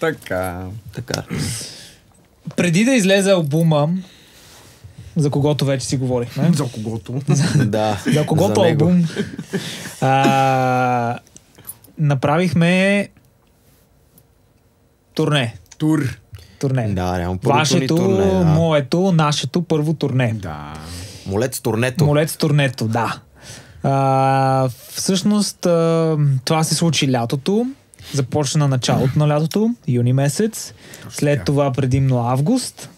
Така. Преди да излезе албума, за когото вече си говорихме. За когото. Да. За когото за него. албум. Направихме турне. Турне. Да, реално първото ни Вашето, турне. Да. моето, нашето първо турне. Да. Молец турнето. Молец турнето, да. Всъщност, това се случи лятото. Започна началото на лятото, юни месец. След това предимно август.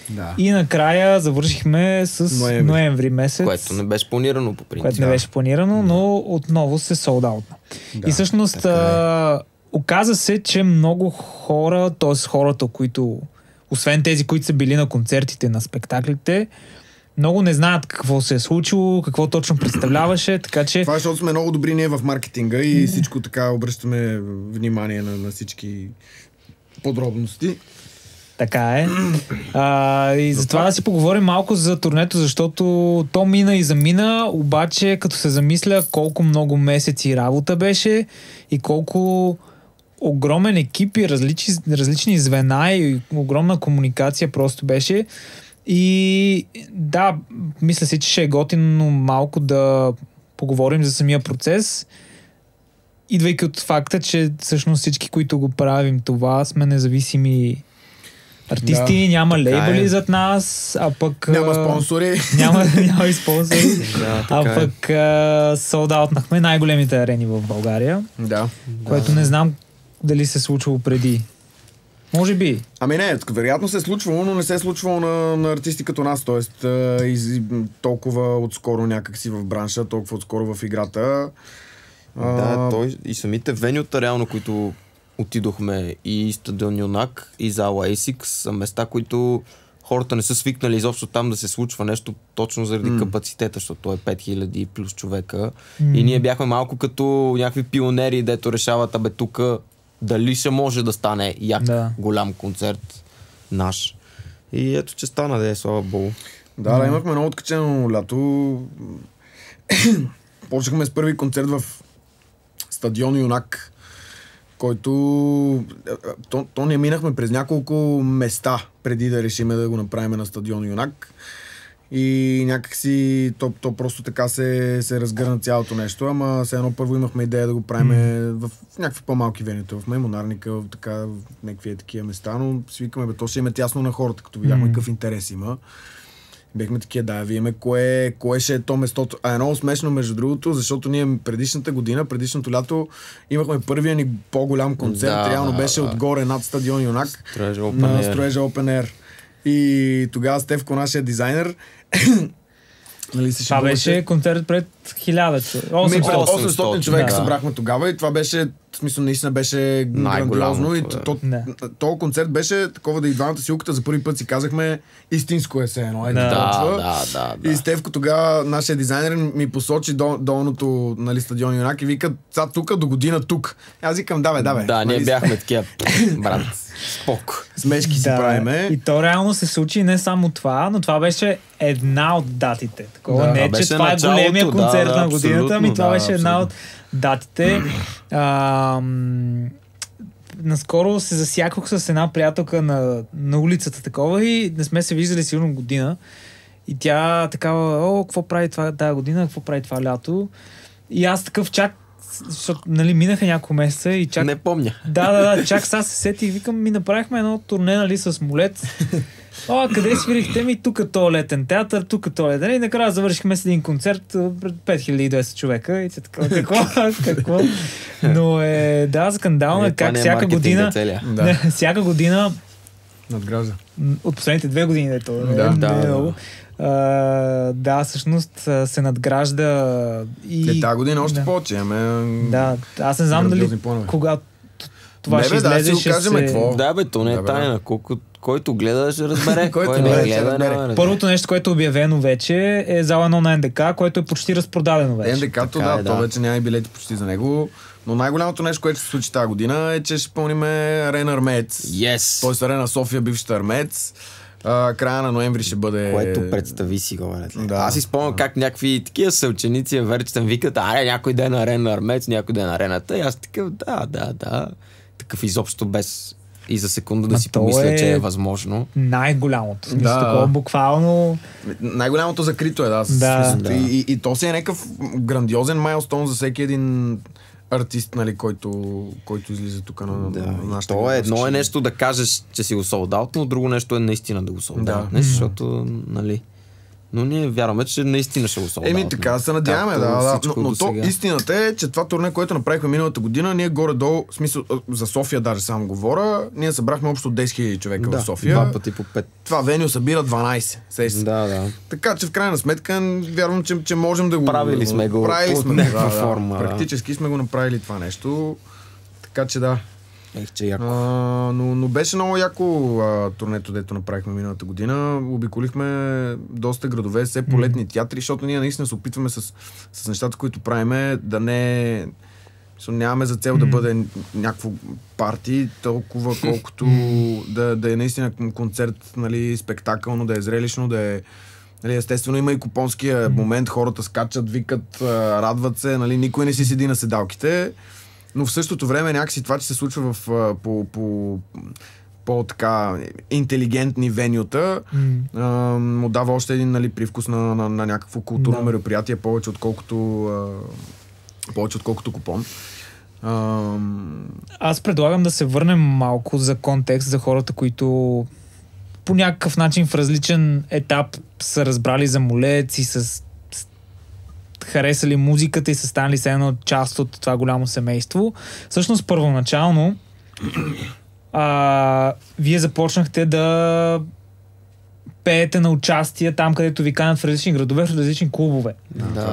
Да. И накрая завършихме с ноември месец. Което не беше планирано по принцип. Което не беше планирано, но отново се солдаутна. Да, И всъщност оказа се, че много хора, т.е. хората, които, освен тези, които са били на концертите, на спектаклите, много не знаят какво се е случило, какво точно представляваше, така че... Това е, защото сме много добри ние в маркетинга и всичко така обръщаме внимание на всички подробности. Така е. И затова да си поговорим малко за турнето, защото то мина и замина, обаче като се замисля колко много месеци работа беше и колко огромен екип и различни звена и огромна комуникация просто беше. И да, мисля си, че ще е готино малко да поговорим за самия процес, идвайки от факта, че всъщност всички, които го правим това, сме независими артисти, няма лейбъли зад нас, а пък... Няма спонсори. Няма и спонсори. А така пък солдаутнахме най-големите арени в България, Да. което не знам дали се случвало преди. Може би. Ами не, вероятно се е случвало, но не се е случвало на артисти като нас, т.е. толкова отскоро някакси в бранша, толкова отскоро в играта. Да, той и самите венюта, реално, които отидохме, и стадион Юнак, и зала ASICS, са места, които хората не са свикнали изобщо там да се случва нещо точно заради капацитета, защото е 5000 плюс човека. И ние бяхме малко като някакви пионери, дето решават, абе тука дали ще може да стане голям концерт наш. И ето, че стана, слава богу. Да, имахме много откачено лято. Почнахме с първи концерт в стадион Юнак, който... То не минахме през няколко места преди да решиме да го направим на стадион Юнак. И някакси то просто така се разгърна цялото нещо, ама все едно първо имахме идея да го правим в някакви по-малки венета, в Маймонарника, в някакви такива места, но си викаме, то ще има тясно на хората, като видяхме какъв интерес има. Бехме такива, да видиме кое ще е то местото. А е много смешно, между другото, защото ние предишното лято имахме първия ни по-голям концерт, реално беше отгоре над стадион Юнак, на строежа Open Air. И тогава Стевко, нашия дизайнер, това беше концерт пред 1000 800 човека събрахме тогава и това беше, в смисъл, наистина беше грандиозно. И този концерт беше такова, да и двамата силката за първи път си казахме истинско е се едно. И Стевко тогава, нашия дизайнер, ми посочи долното стадион Юнак и вика, сега тук до година тук. Аз викам, да, Да, ние бяхме такива, брат. Спок. Смешки си правиме. И то реално се случи не само това, но това беше една от датите. Такова не, че това е големия концерт на годината, ами това беше една от датите. Наскоро се засякох с една приятелка на улицата такова и не сме се виждали сигурно година. И тя такава, какво прави това тази година, какво прави това лято. И аз такъв чак, защото минаха няколко месеца и чак... Не помня. Да, чак сега се сетих и викам, ми направихме едно турне, с Молец. Къде свирихте ми? Тук то летен театър, тук то летен. И накрая завършихме с един концерт пред 5200 човека. И така, какво? Но скандално е как всяка година... всяка година... Надгражда. От последните 2 години всъщност се надгражда и... Тази година още повече. Аз не знам дали когато това ще излезе, ще се... Да, то не е тайна. Който гледа, ще разбере. Първото нещо, което е обявено вече, е зала 1 на НДК, което е почти разпродадено вече. НДК-то, то вече няма и билети почти за него. Но най-голямото нещо, което се случи тази година, е, че ще пълниме Арена Армеец. Тоест Арена София, бившата Армеец. Края на ноември ще бъде... Което представи си го, Аз си спомням как някакви такива съученици вече там викат, някой ден на Арена Армеец, някой ден на Арената. И аз такъв, да. някакъв изобщо без и за секунда да Ма си то помисля, че е възможно. Най-голямото. Смисъл, Да. такова буквално... Най-голямото закрито е, да. Да. И то си е някакъв грандиозен майлстоун за всеки един артист, нали, който излиза тук на нашата То градска едно е шега. нещо да кажеш, че си го солдаут, но друго нещо е наистина да го солдаут. Да. Защото, нали... Но ние вярваме, че наистина ще го солдаут. Еми така се надяваме, да. Но то истината е, че това турне, което направихме миналата година, ние горе-долу, в смисъл, за София даже само говоря, ние събрахме общо 10 000 човека в София. 2 пъти по 5. Това веню събира 12. Да. Така че в крайна сметка вярвам, че можем да го... Правили сме го под някаква форма. Практически сме го направили това нещо. Така че да. Че яко. Но беше много яко турнето, дето направихме миналата година. Обиколихме доста градове, все по летни театри, защото ние наистина се опитваме с нещата, които правиме, да не... Нямаме за цел да бъде някакво парти, толкова колкото да е наистина концерт, нали, спектакълно, да е зрелищно, да е... Нали, естествено има и купонския момент, хората скачат, викат, радват се, нали, никой не си седи на седалките. Но в същото време някакси това, че се случва по така интелигентни венюта, му дава още един, нали, привкус на някакво културно мероприятие, повече отколкото купон. Аз предлагам да се върнем малко за контекст за хората, които по някакъв начин в различен етап са разбрали за Молец и са харесали музиката и са станали се едно част от това голямо семейство. Всъщност, първоначално вие започнахте да пеете на участие там, където ви канят в различни градове, в различни клубове.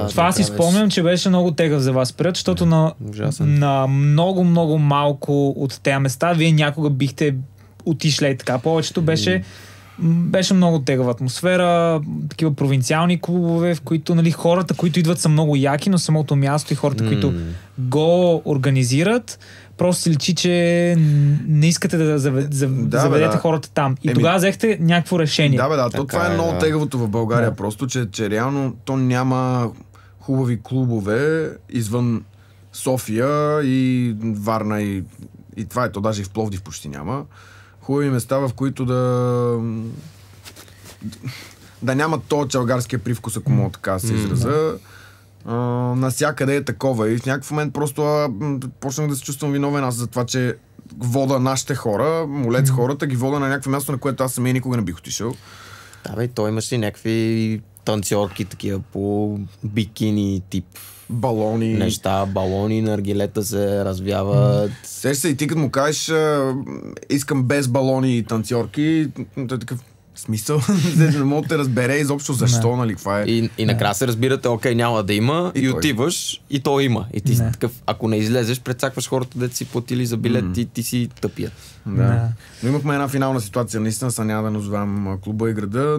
Това си спомням, че беше много тегъв за вас период, защото на много малко от тези места вие някога бихте отишли и така. Повечето беше много тегава атмосфера, такива провинциални клубове, в които, нали, хората, които идват, са много яки, но самото място и хората, които го организират, просто си личи, че не искате да заведете хората там. И тогава взехте някакво решение. Това е много тегавото в България, просто, че реално то няма хубави клубове извън София и Варна и това е, то даже и в Пловдив почти няма. Хубави места, в които да нямат този чалгарския привкус, ако мога така се израза. Насякъде е такова. И в някакъв момент просто почнах да се чувствам виновен аз за това, че вода нашите хора, Молец хората, ги вода на някакво място, на което аз самия никога не бих отишъл. Да, бе, той имаше някакви танцорки, такива по бикини тип. Балони. Неща, балони, наргилета се развяват. Сеш се и ти като му кажеш, искам без балони и танцорки, той е такъв смисъл, не мога да те разбере изобщо защо, нали, каква е. И накрая се разбирате, окей, няма да има, и отиваш, и то има. И ти си такъв, ако не излезеш, прецакваш хората, дето си платили за билет, и ти си тъпия. Да. Но имахме една финална ситуация, наистина, са няма да назовам клуба и града,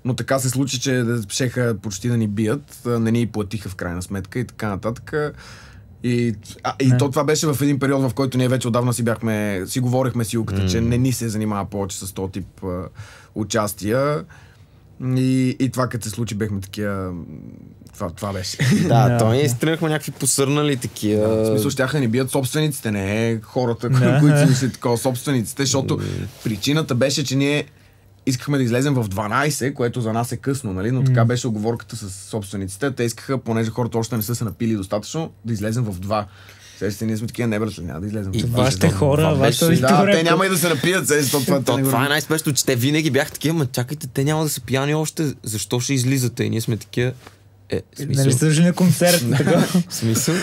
но така се случи, че шеха почти да ни бият, не ни платиха в крайна сметка и така нататък. И то това беше в един период, в който ние вече отдавна си говорихме с Юлката, че не ни се занимава повече с този тип участия. И това като се случи, бехме такива... Това беше. Да, то ние стръгнахме някакви посърнали такива. В смисъл, щяха ни бият собствениците, не хората, които си мислят такова, собствениците, защото причината беше, че ние искахме да излезем в 12, което за нас е късно, нали? Но така беше оговорката с собствениците. Те искаха, понеже хората още не са се напили достатъчно, да излезем в 2. Сега ние сме такива, не братле, няма да излезем. И вашите хора, вашата аудитория. Те няма и да се напият, това е най-спешно, че те винаги бяха такива, ма чакайте, те няма да са пияни още, защо ще излизате? И ние сме такива. Нали са на концерт? Смисъл?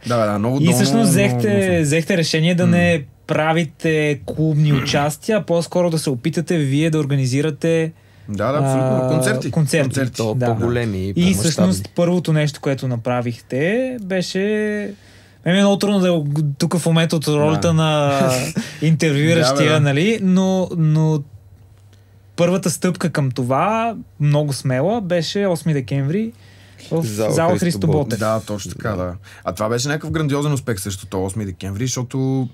Да, много. И всъщност взехте решение да не правите клубни участия, а по-скоро да се опитате вие да организирате абсолютно. Концерти. По-големи. И всъщност първото нещо, което направихте, беше... Е много трудно да тук в момента от ролята на интервюиращия, нали? Но първата стъпка към това, много смела, беше 8 декември в зала Христо Ботев. Да, точно така, да. А това беше някакъв грандиозен успех също, 8 декември, защото...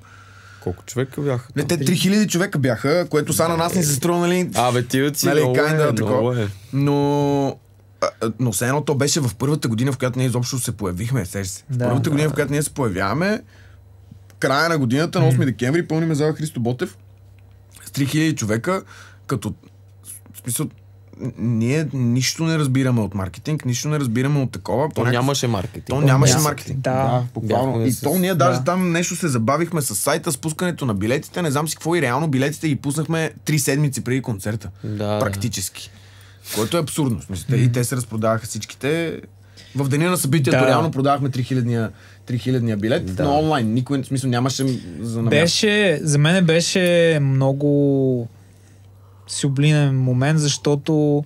Колко човека бяха? Не, те 3000 човека бяха, което са на нас не се струва, нали? Тиват си, много е. Но все едно то беше в първата година, в която ние изобщо се появихме. В първата година, в която ние се появяваме, края на годината, на 8 декември, пълниме зала Христо Ботев с 3000 човека, като в смисъл, ние нищо не разбираме от маркетинг, нищо не разбираме от такова. То нямаше маркетинг. То нямаше маркетинг. Да, буквално. И то ние даже там нещо се забавихме с сайта, спускането на билетите, не знам си какво и реално билетите ги пуснахме 3 седмици преди концерта. Практически. Което е абсурдно. Смисъл, и те се разпродаваха всичките. В деня на събитието реално продавахме 3000-ния билет, но онлайн. Никой, в смисъл, нямаше за намясто. За мен беше много сюблинен момент, защото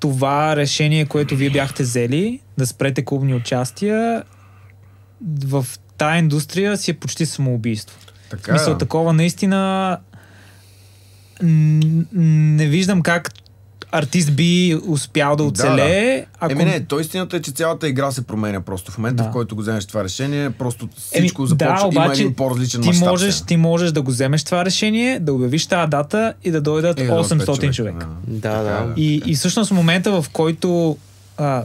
това решение, което вие бяхте взели, да спрете клубни участия, в тая индустрия си е почти самоубийство. Така, мисля, такова наистина не виждам как артист би успял да оцелее. Ако... не, то истината е, че цялата игра се променя просто. В момента, в който го вземеш това решение, просто всичко започва. Има един по-различен мащаб. Ти можеш да го вземеш това решение, да обявиш тази дата и да дойдат 800 човека. И всъщност в момента, в който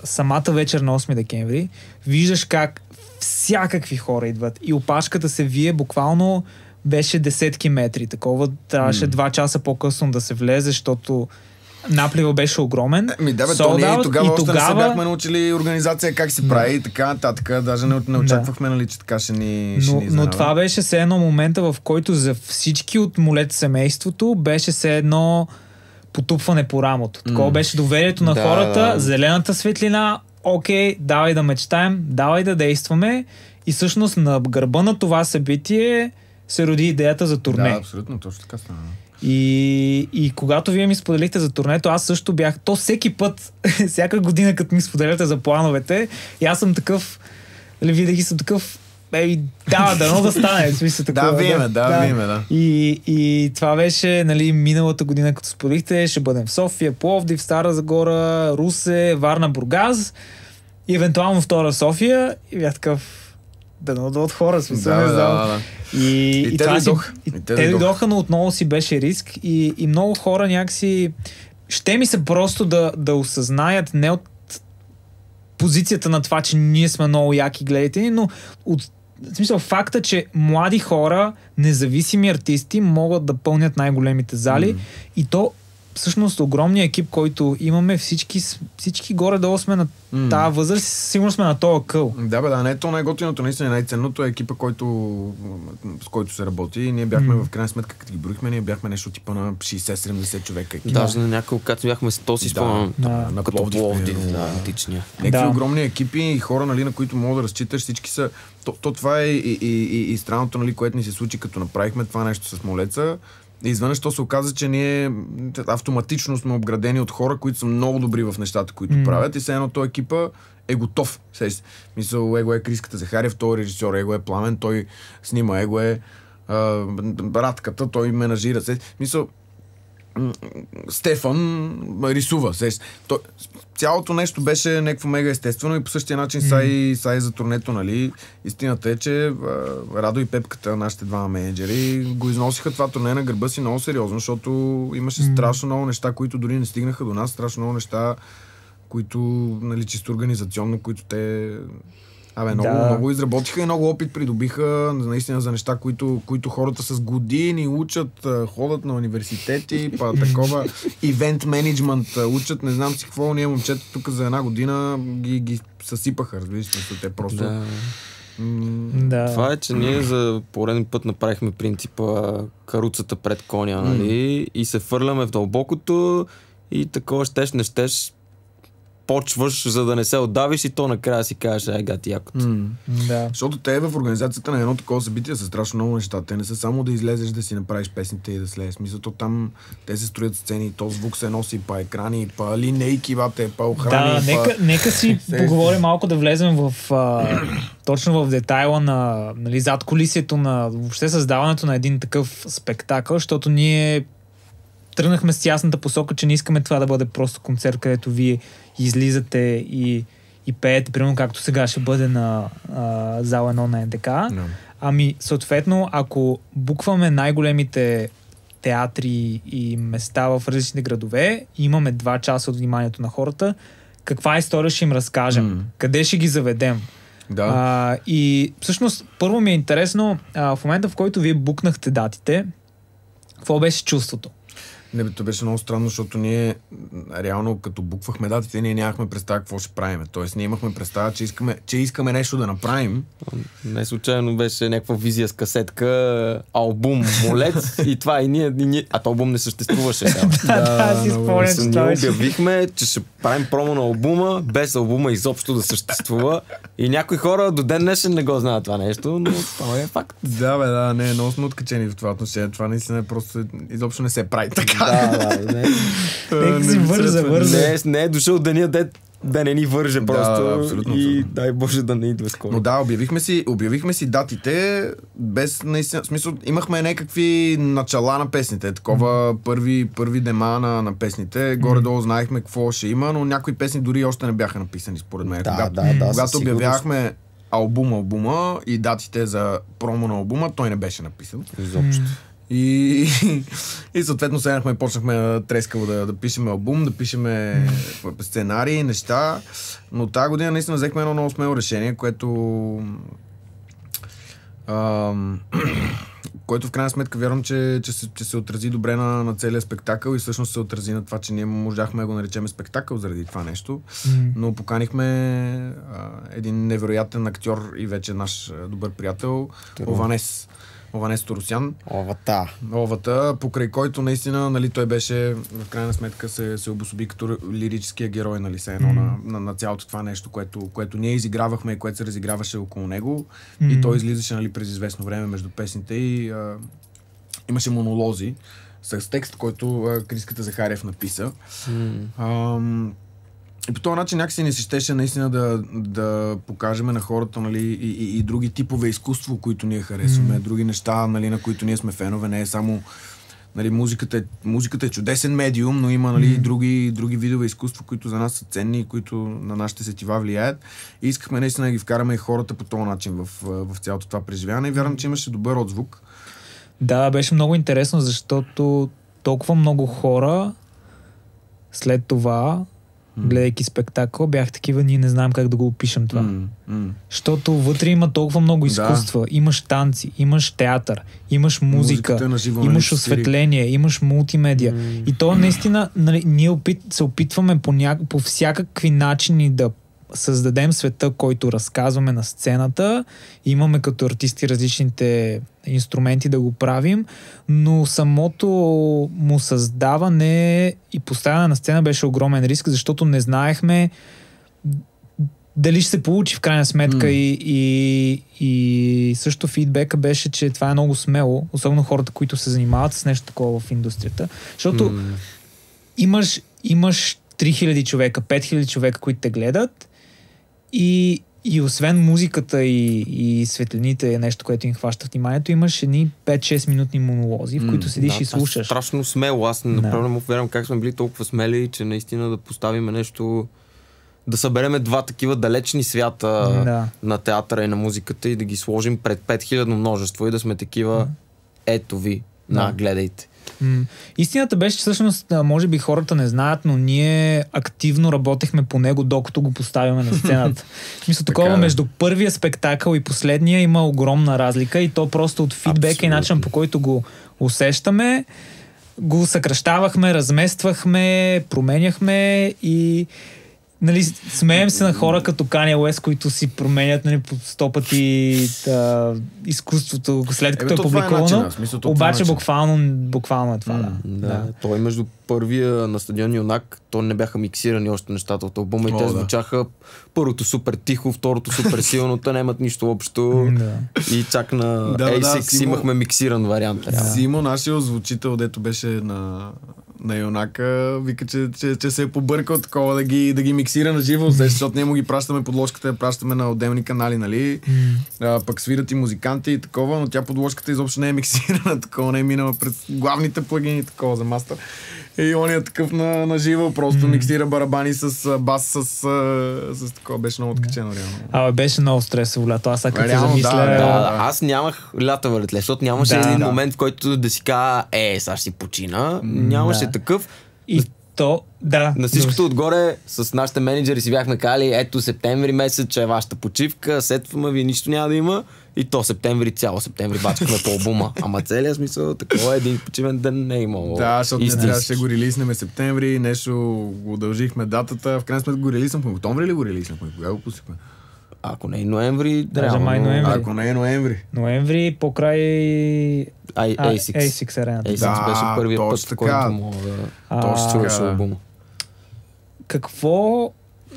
самата вечер на 8 декември, виждаш как всякакви хора идват и опашката се вие буквално беше десетки метри. Такова трябваше 2 часа по-късно да се влезе, защото наплива беше огромен. Тогава още не се бяхме научили организация как се прави и така нататък. Даже не очаквахме, нали, че така ще ни но това беше все едно момента, в който за всички от молет семейството беше все едно потупване по рамото. Такова беше доверието на хората, зелената светлина, окей, давай да мечтаем, давай да действаме. И всъщност на гърба на това събитие се роди идеята за турне. Да, абсолютно, точно така стана. И когато вие ми споделихте за турнето, аз също бях, то всеки път, всяка година, като ми споделяте за плановете, и аз съм такъв, винаги съм такъв, дано да стане. Смисъл, такова, да. И това беше, нали, миналата година, като споделихте, ще бъдем в София, Пловдив, Стара Загора, Русе, Варна, Бургас и евентуално втора София, и бях такъв, дано да от хора, смисъл, не знам. И те дойдоха, но отново си беше риск и много хора някакси ще ми се просто да осъзнаят не от позицията на това, че ние сме много яки гледатели, но от в смисъл факта, че млади хора, независими артисти могат да пълнят най-големите зали и то всъщност огромният екип, който имаме, всички горе-долу сме на тази възраст, сигурно сме на този къл. Да, не е то най-готиното, наистина най-ценното е екипа, с който се работи. И ние бяхме в крайна сметка, като ги броихме, ние бяхме нещо типа на 60-70 човека. Даже на няколко като бяхме 100 си спомням. На Пловдив. Античния. Някакви огромни екипи и хора, нали, на които мога да разчиташ, всички са... Това е и странното, нали, което ни се случи, като направихме това нещо с Молеца. И изведнъж то се оказа, че ние автоматично сме обградени от хора, които са много добри в нещата, които правят. И все едно този екипа е готов. Мисъл, его е Криската Захарев, той е режисьор, его е Пламен, той снима, его е Радката, той менажира. Мисъл, Стефан рисува. Цялото нещо беше някакво мега естествено и по същия начин са и за турнето, нали. Истината е, че Радо и Пепката, нашите двама менеджери, го износиха това турне на гърба си много сериозно, защото имаше страшно много неща, които дори не стигнаха до нас, страшно много неща, които, нали, чисто организационно, които те... Много изработиха и много опит придобиха наистина за неща, които хората с години учат, ходят на университети, такова ивент менеджмент учат, не знам си какво, ние момчета тук за една година ги съсипаха, разбираш, те просто... Това е, че ние за пореден път направихме принципа каруцата пред коня, нали, и се фърляме в дълбокото и такова не щеш почваш, за да не се отдавиш и то накрая си кажеш, гати якото. Защото те в организацията на едно такова събитие са страшно много неща. Те не са само да излезеш да си направиш песните и да слезеш. Мисълто там те се строят сцени, то звук се носи па екрани, па линейки, па охрани. Нека си поговорим малко, да влезем в точно в детайла на, нали, зад колисието на въобще създаването на един такъв спектакъл, защото ние тръгнахме с ясната посока, че не искаме това да бъде просто концерт, където вие излизате и пеете, примерно както сега ще бъде на зала 1 на НДК. Ами, съответно, ако букваме най-големите театри и места в различни градове, имаме 2 часа от вниманието на хората, каква история ще им разкажем? Къде ще ги заведем? Да. И всъщност, първо ми е интересно, в момента, в който вие букнахте датите, какво беше чувството? Не, то беше много странно, защото ние реално като буквахме датите, ние нямахме представа какво ще правим. Тоест, ние имахме представа, че искаме нещо да направим. Не случайно беше някаква визия с касетка, албум, молец и това и ние... А то албум не съществуваше. Да, си спомням, че това Ние обявихме, че ще правим промо на албума, без албума изобщо да съществува. И някои хора до ден днешен не го знаят това нещо, но това е факт. Да, не, много сме откачени в това отношение. Това наистина просто изобщо не се прави така. Да, Нека си върза. Не е дошъл деня, да не ни върже просто абсолютно, и дай Боже да не идва скоро. Но да, обявихме си датите, без наистина, в смисъл, имахме някакви начала на песните, такова първи дема на песните, горе-долу знаехме какво ще има, но някои песни дори още не бяха написани според мен. Когато обявявахме албума и датите за промо на албума, той не беше написан. Изобщо. И съответно седнахме и почнахме трескаво да пишеме албум, да пишеме сценарии, неща. Но тази година наистина взехме едно много смело решение, което в крайна сметка вярвам, че се отрази добре на целия спектакъл и всъщност се отрази на това, че ние можахме да го наречем спектакъл заради това нещо. Но поканихме един невероятен актьор и вече наш добър приятел, Ованес Торосян. Овата, покрай който наистина, нали, той беше, в крайна сметка се обособи като лирическия герой, нали, на цялото това нещо, което ние изигравахме и което се разиграваше около него. И той излизаше, нали, през известно време между песните и имаше монолози с текст, който Криската Захариев написа. И по този начин някакси не се щеше наистина да покажем на хората, нали, и други типове изкуство, които ние харесваме, други неща, нали, на които ние сме фенове. Не е само, нали, музиката е чудесен медиум, но има, нали, други видове изкуство, които за нас са ценни и които на нашите сетива влияят. И искахме наистина да ги вкараме и хората по този начин в цялото това преживяване. И вярвам, че имаше добър отзвук. Да, беше много интересно, защото толкова много хора след това, гледайки спектакъл, бях такива, ние не знаем как да го опишем това. Защото вътре има толкова много изкуства. Имаш танци, имаш театър, имаш музика, имаш осветление, имаш мултимедия. И то наистина, нали, ние се опитваме по всякакви начини да създадем света, който разказваме на сцената. Имаме като артисти различните инструменти да го правим, но самото му създаване и поставяне на сцена беше огромен риск, защото не знаехме дали ще се получи в крайна сметка и също фидбека беше, че това е много смело, особено хората, които се занимават с нещо такова в индустрията, защото имаш 3000 човека, 5000 човека, които те гледат и освен музиката и светлините е нещо, което им хваща вниманието, имаш едни 5-6 минутни монолози, в които седиш и слушаш. Страшно смело. Аз направо вярвам как сме били толкова смели, че наистина да поставим нещо, да събереме два такива далечни свята на театъра и на музиката и да ги сложим пред 5000 множество и да сме такива, ето ви, гледайте. Истината беше, че всъщност, може би хората не знаят, но ние активно работехме по него, докато го поставяме на сцената. Мисля, такова между първия спектакъл и последния има огромна разлика и то просто от фидбека и начин, по който го усещаме, го съкращавахме, размествахме, променяхме и, нали, смеем се на хора като Kanye West, които си променят, нали, по 100 пъти изкуството, след като е публикувано. Обаче буквално е това. Той между първия на стадион Юнак, то не бяха миксирани още нещата от албума и те звучаха първото супер тихо, второто супер силно, те нямат нищо общо. И чак на A6 имахме миксиран вариант. Симо, нашия озвучител, дето беше на Юнака, вика, че се е побъркал такова да ги миксира на живо, защото ние му ги пращаме подложката, я пращаме на отделни канали, нали? Пък свират и музиканти и такова, но тя подложката изобщо не е миксирана, такова не е минала през главните плагини, такова за мастер. И он е такъв на живо, просто миксира барабани с бас, с такова. Беше много откачено, реално. Беше много стресово лято. Аз ако те замисля... Аз нямах лято въртле, защото нямаше един момент, в който да си кажа, сега ще си почина. Нямаше такъв. На всичкото отгоре с нашите менеджери си бяхме казали, ето септември месец, че е вашата почивка, сетваме ви, нищо няма да има. И то цял септември бачкаме по албума. Ама целият смисъл, такова един почивен ден не е имало. Да, защото не трябваше го релиснеме септември, нещо го удължихме датата. В крайна сметка го релиснахме. Октомври ли го релиснахме? Кога го пуснахме? Ако не е ноември, ноември. Ако не е ноември. Ноември покрай ASICS арената. ASICS беше първият път, в който мога да чуваш албума. Какво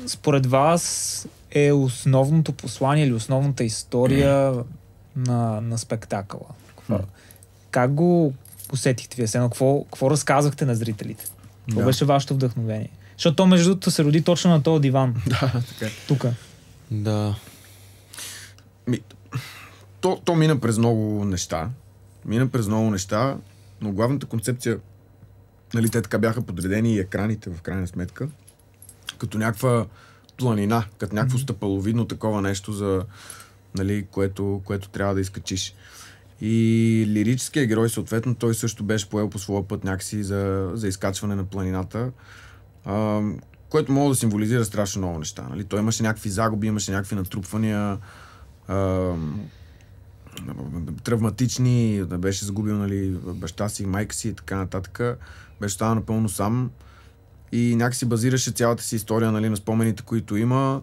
според вас е основното послание или основната история на спектакъла? Как го усетихте вие? Какво разказахте на зрителите? Какво беше вашето вдъхновение? Защото то между другото се роди точно на този диван. Да, така. Тук. Да. То мина през много неща. Но главната концепция, нали, те така бяха подредени и екраните в крайна сметка, като някаква планина, като някакво стъпаловидно такова нещо, за, нали, което трябва да изкачиш. И лирическият герой, съответно, той също беше поел по своя път някакси за изкачване на планината, което може да символизира страшно много неща. Нали? Той имаше някакви загуби, имаше някакви натрупвания, травматични, беше загубил, нали, баща си, майка си и така нататък. Беше станал напълно сам и някакси базираше цялата си история, нали, на спомените, които има.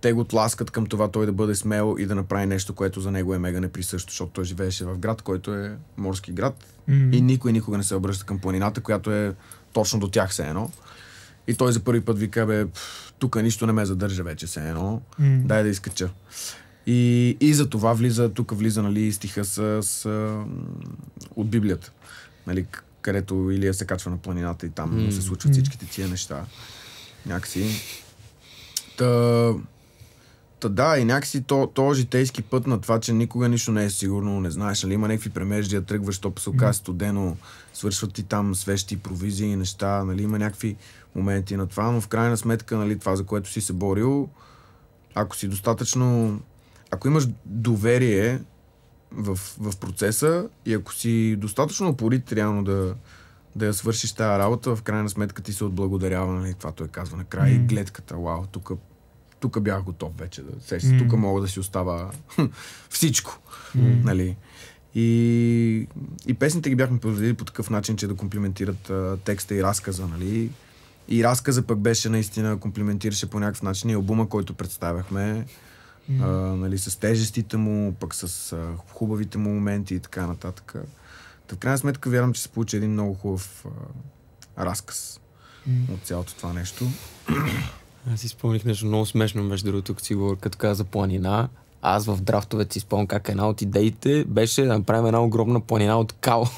Те го тласкат към това той да бъде смел и да направи нещо, което за него е мега неприсъщо, защото той живееше в град, който е морски град и никой никога не се обръща към планината, която е точно до тях все едно. И той за първи път вика, тук нищо не ме задържа вече все едно, дай да изкача. И за това влиза, нали, стиха от Библията, нали, където Илия се качва на планината и там се случват всичките тия неща. Някакси. Да, и някакси то житейски път на това, че никога нищо не е сигурно, не знаеш, нали, има някакви премеждия, тръгваш, то се оказа студено, свършват ти там свещи, провизии, неща, нали, има някакви моменти на това, но в крайна сметка, нали, това, за което си се борил, ако имаш доверие в процеса и ако си достатъчно упорит реално да я свършиш тази работа, в крайна сметка ти се отблагодарява, нали, това той казва накрая, и гледката, вау, тук бях готов вече да сеща, тук мога да си остава всичко, нали. И песните ги бяхме подредили по такъв начин, че да комплиментират текста и разказа, нали. И разказа пък беше наистина, комплиментираше по някакъв начин и албума, който представяхме, нали, с тежестите му, пък с хубавите му моменти и така нататък. В крайна сметка вярвам, че се получи един много хубав разказ от цялото това нещо. Аз си спомних нещо много смешно, между другото, като каза планина. Аз в драфтовете си спомням как една от идеите беше да направим една огромна планина от кал.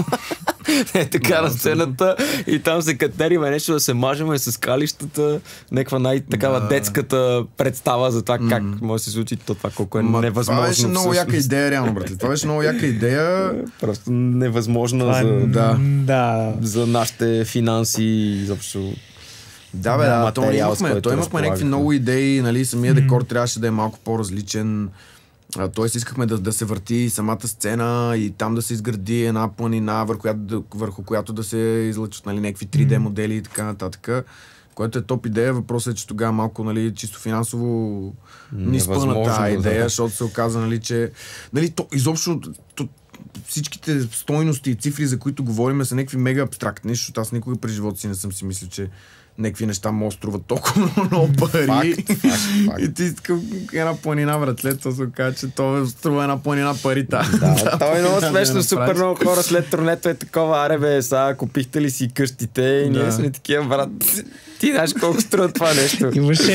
Така на сцената и там се катериме нещо да се мажеме с калищата, някаква най-такава детската представа за това как може да се случи това, колко е невъзможно. Това беше много яка идея, реално, брат. Това беше много яка идея. Просто невъзможно за нашите финанси изобщо. Да, то имахме някакви много идеи, нали, самия декор трябваше да е малко по-различен. Тоест искахме да се върти самата сцена и там да се изгради една планина, върху която да се излъчат, нали, някакви 3D модели и така нататък. Което е топ идея. Въпросът е, че тогава малко, нали, чисто финансово ни спъна тази идея, защото се оказа, нали, че нали, изобщо всичките стойности и цифри, за които говорим, са някакви мега абстрактни, защото аз никога през живота си не съм си мислил, че някакви неща могат да струват толкова много пари. Факт. И ти искам една планина, братле, то се оказа, че това струва една планина парита. Да, това е много смешно. Супер много хора след турнето е такова, аре бе, сега купихте ли си къщите и ние сме такива, брат. Ти знаеш колко струва това нещо.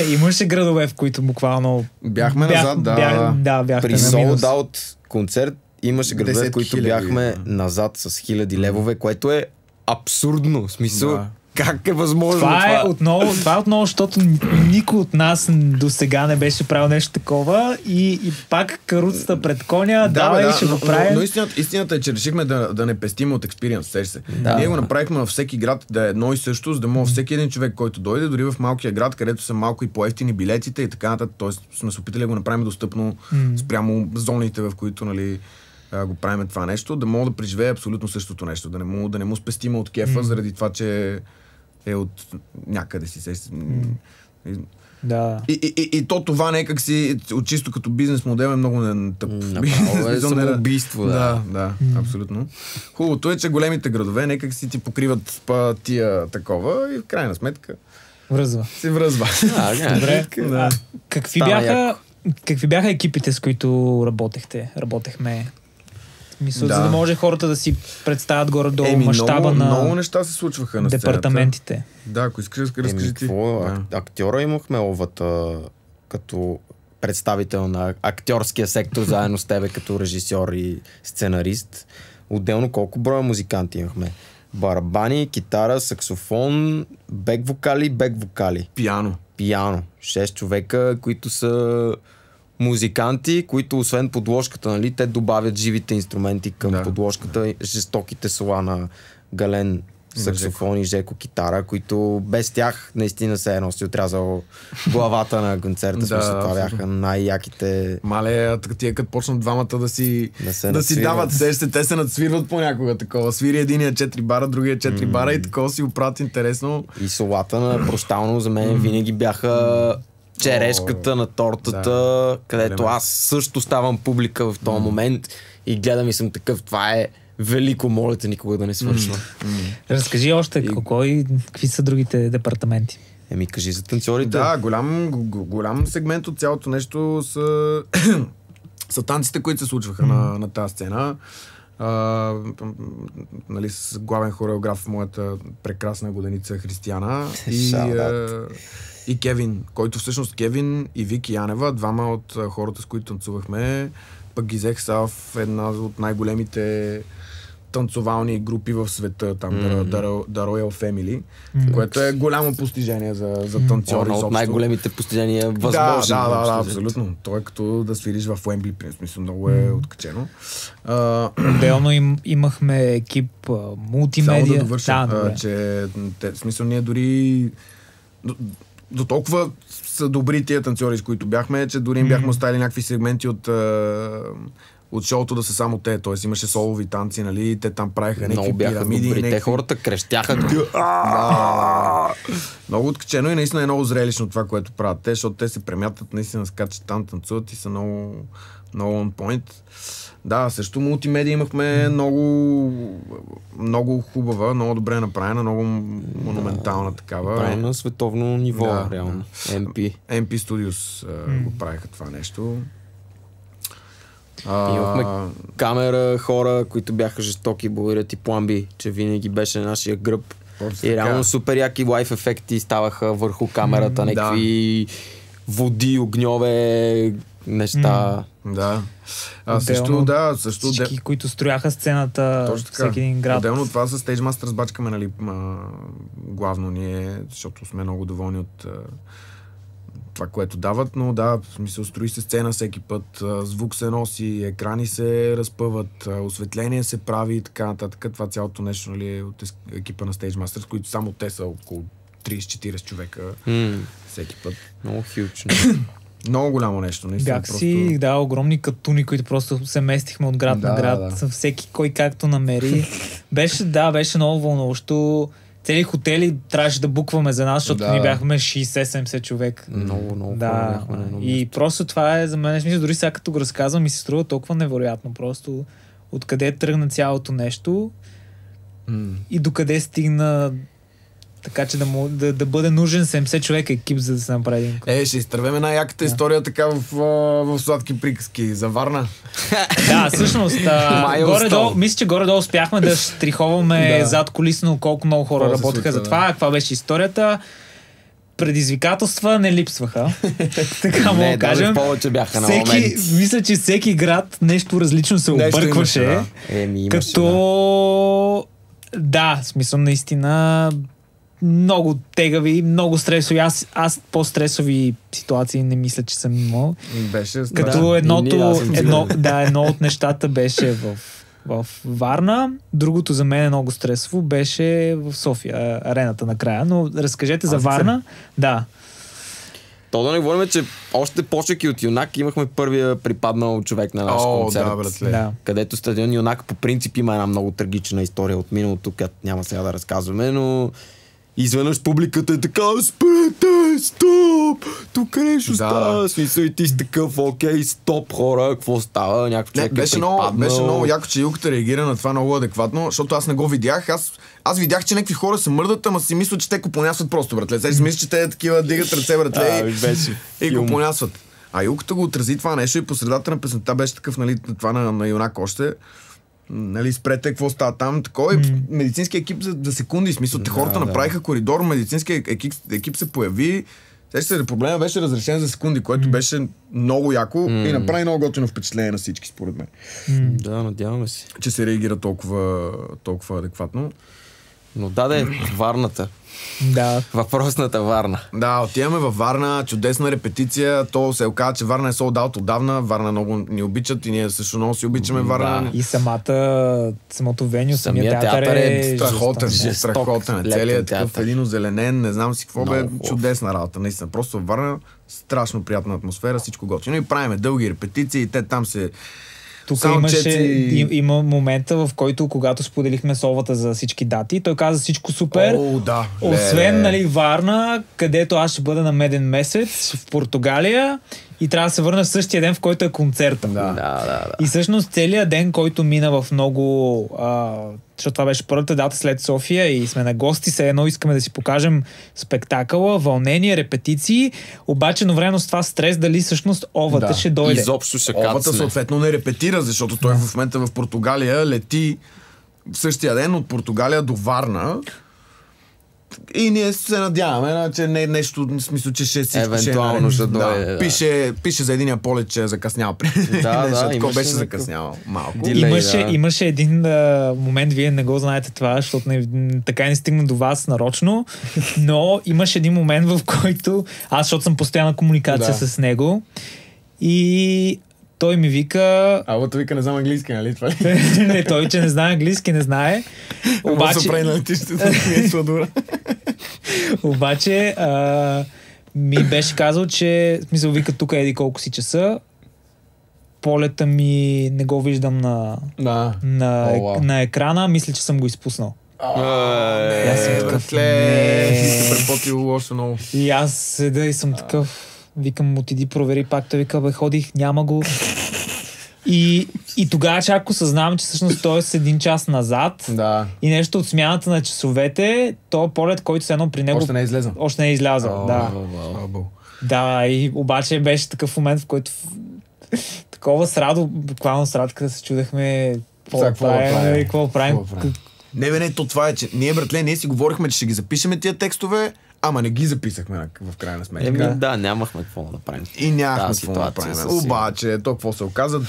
Имаше градове, в които буквално бяхме назад, бяхте при sold out концерт имаше градове, в които бяхме назад с 1000 левове, което е абсурдно. В смисъл, как е възможно това? Това е отново, защото никой от нас до сега не беше правил нещо такова и пак каруцата пред коня, давай, ще го правим. Но истината е, че решихме да не пестим от експириенс, сеш се. Ние го направихме във всеки град да е едно и също, за да може всеки един човек, който дойде, дори в малкия град, където са малко и по-евтини билетите и така нататък, т.е. сме се опитали да го направим достъпно спрямо зоните, в които, нали, го правим това нещо, да мога да преживее абсолютно същото нещо, да не му спестиме от кефа, заради това, че е от някъде си сеща. Да. И то това някак си, чисто като бизнес модел е много тъп. Направо е самоубийство, да. Да, абсолютно. Хубавото е, че големите градове някак си ти покриват тия такова и в крайна сметка Връзва. се връзва. Добре. Да. Какви бяха екипите, с които работехме? Мисля, за да може хората да си представят горе-долу мащаба на много неща се случваха на сцената. Департаментите. Да, ако искаш, разкажи ти. Актьора имахме Овата като представител на актьорския сектор, заедно с тебе като режисьор и сценарист. Отделно колко броя музиканти имахме? Барабани, китара, саксофон, бек-вокали. Пиано. 6 човека, които са музиканти, които освен подложката, нали, те добавят живите инструменти към подложката, жестоките сола на Гален саксофон и Жеко китара, които без тях наистина се едно си отрязал главата на концерта. Това бяха най-яките. Мале, тия като почнат двамата да си дават сеща, те се надсвирват понякога такова. Свири единия 4 бара, другия 4 бара и такова си оправят интересно. И солата на Прощално за мен винаги бяха черешката на тортата, където аз също ставам публика в този момент и гледам и съм такъв, това е велико, моля те никога да не свършва. Разкажи още какви са другите департаменти. Кажи за танцорите. Да, голям сегмент от цялото нещо са танците, които се случваха на тази сцена. Нали, с главен хореограф моята прекрасна годеница Християна и Кевин, който всъщност Кевин и Вики Янева, двама от хората, с които танцувахме, пък ги взех са в една от най-големите танцовални групи в света, там The Royal Family, което е голямо постижение за танцори. От най-големите постижения възможно. Да, абсолютно. То е като да свириш в Уембли, в смисъл много е откачено. Отделно имахме екип мултимедия. Само да довърша, че в смисъл ние дори до толкова са добри тия танцори, с които бяхме, че дори им бяхме оставили някакви сегменти от шоуто да са само те. Тоест имаше солови танци, нали? Те там правиха някакви пирамиди. Добри. Те хората крещяха. Много откачено и наистина е много зрелищно това, което правят те, защото те се премятат, наистина скачат там, танцуват и са много on point. Да, също мултимедия имахме много хубава, много добре направена, много монументална такава. На световно ниво, реално. MP Studios го правиха това нещо. Имахме камера, хора, които бяха жестоки, благодаря ти Пламби, че винаги беше нашия гръб. И реално супер яки лайф ефекти ставаха върху камерата, някакви води, огньове, неща. Да. Също всички, които строяха сцената, всеки един град. Отделно това с Stage Masters бачкаме, нали, главно ние, защото сме много доволни от това, което дават, но да, в смисъл, строи се сцена всеки път, звук се носи, екрани се разпъват, осветление се прави и така нататък. Това цялото нещо, нали, от екипа на Stage Masters, които само те са около 30-40 човека всеки път. Много хилч. Много голямо нещо, наистина. Бях си, огромни катуни, които просто се местихме от град на град. Всеки кой както намери. Беше много вълнуващо. Цели хотели трябваше да букваме за нас, защото ни бяхме 60-70 човек. Много бяхме. И просто това е за мен, смисъл, дори сега като го разказвам ми се струва толкова невероятно. Просто откъде тръгна цялото нещо и докъде стигна, така че да бъде нужен 70 човека екип, за да се направи. Ще изтървеме най-яката история така в сладки приказки за Варна. Да, всъщност, мисля, че горе-долу успяхме да штриховаме зад колисно колко много хора работеха за това. Каква беше историята? Предизвикателства не липсваха. Така мога да кажем. Повече бяха на момент. Мисля, че всеки град нещо различно се объркваше. Като в смисъл наистина много тегави, много стресови. Аз по-стресови ситуации не мисля, че съм имал. Беше като едно от нещата беше в Варна, другото за мен е много стресово, беше в София, арената накрая. Но разкажете за Варна. Да. То да не говорим, че още почеки от Юнак имахме първия припаднал човек на наш концерт. Където стадион Юнак по принцип има една много трагична история от миналото, която няма сега да разказваме, но изведнъж публиката е така, спрете, стоп, тук нещо става, смисъл и ти си такъв, окей, стоп, хора, какво става, някакъв човек беше много яко, че Юлката реагира на това много адекватно, защото аз не го видях, аз видях, че някакви хора се мърдат, ама си мислят, че те купонясват просто, братле. Сега си мисля, че те такива дигат ръце, братле, и купонясват. А Юлката го отрази това нещо и по средата на песента беше такъв, нали, това на юнак още. Нали, спрете, какво става там, такова и медицински екип за секунди, смисъл, хората направиха коридор, медицински екип се появи, проблема беше разрешен за секунди, което беше много яко и направи много готино впечатление на всички, според мен. Да, надяваме се. Че се реагира толкова адекватно. Но Варната. Да. Въпросната Варна. Да, отиваме във Варна, чудесна репетиция. То се оказа, че Варна е sold out отдавна. Варна много ни обичат и ние също много си обичаме Варна. И самото веню, самия театър е страхотен. Целият такъв един озеленен, не знам си какво бе, чудесна работа. Наистина, просто във Варна страшно приятна атмосфера, всичко готино. И правиме дълги репетиции, те там се... Тук има момента, в който, когато споделихме совата за всички дати, той каза всичко супер, освен нали, Варна, където аз ще бъда на меден месец в Португалия и трябва да се върна в същия ден, в който е концерта. Да. И всъщност целият ден, който мина в много... защото това беше първата дата след София и сме на гости, все едно искаме да си покажем спектакъла, вълнение, репетиции, обаче едновременно с това стрес дали всъщност овата ще дойде. Изобщо ще кацне. Овата съответно не репетира, защото той в момента в Португалия лети в същия ден от Португалия до Варна. И ние се надяваме, че не е нещо, в смисъл, че ще всичко евентуално ще дойде. Пише за единия полет, че е закъснял. Такова беше закъснял малко. Имаше един момент, вие не го знаете това, защото така не стигна до вас нарочно, но имаше един момент, в който аз, защото съм постоянна комуникация с него и той ми вика... Алото вика, не знам английски, нали това ли? Не, той, че не знае английски, не знае. Обаче... се прави на летището, ми е сладура. Обаче ми беше казал, че смисъл вика, тук еди колко си часа, полета ми не го виждам на екрана, мисля, че съм го изпуснал. Се препотил лошо много. И аз седа и съм такъв... Викам, отиди, провери пак. Той вика, ходих, няма го. И тогава чак осъзнавам, че всъщност той е с един час назад и нещо от смяната на часовете, то полет, който се едно при него... Още не е излязъл. Да, и обаче беше такъв момент, в който такова срадо, буквално с Радка да се чудехме какво правим. Не, то това е, че ние си говорихме, че ще ги запишеме тия текстове, ама не ги записахме в крайна сметка. Нямахме какво да направим. И нямахме какво да направим. Обаче, то какво се оказа,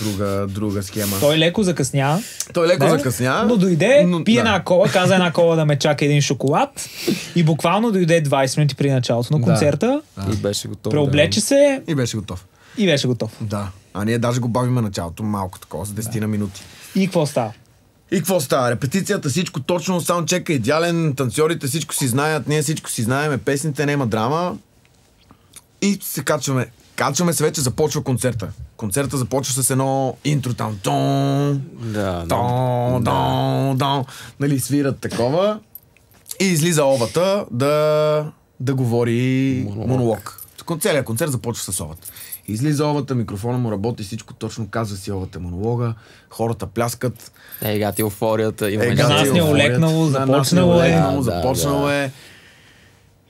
друга схема. Той леко закъсня. Но дойде, пие една кола, каза една кола да ме чака един шоколад и буквално дойде 20 минути преди началото на концерта. И беше готов. Преоблече се. И беше готов. Да. А ние даже го бавиме началото малко такова, за 10 на минути. И какво става? Репетицията, всичко точно, саундчека идеален, танцорите всичко си знаят, ние всичко си знаем, песните, няма драма. И се качваме. Качваме се вече, започва концерта. Концерта започва с едно интро там. Нали, свират такова. И излиза овата да говори монолог. Целият концерт започва с овата. Излиза овата, микрофона му работи, всичко точно казва си овата монолога, хората пляскат. Гати еуфорията. Нас не е олекнало, започнало е.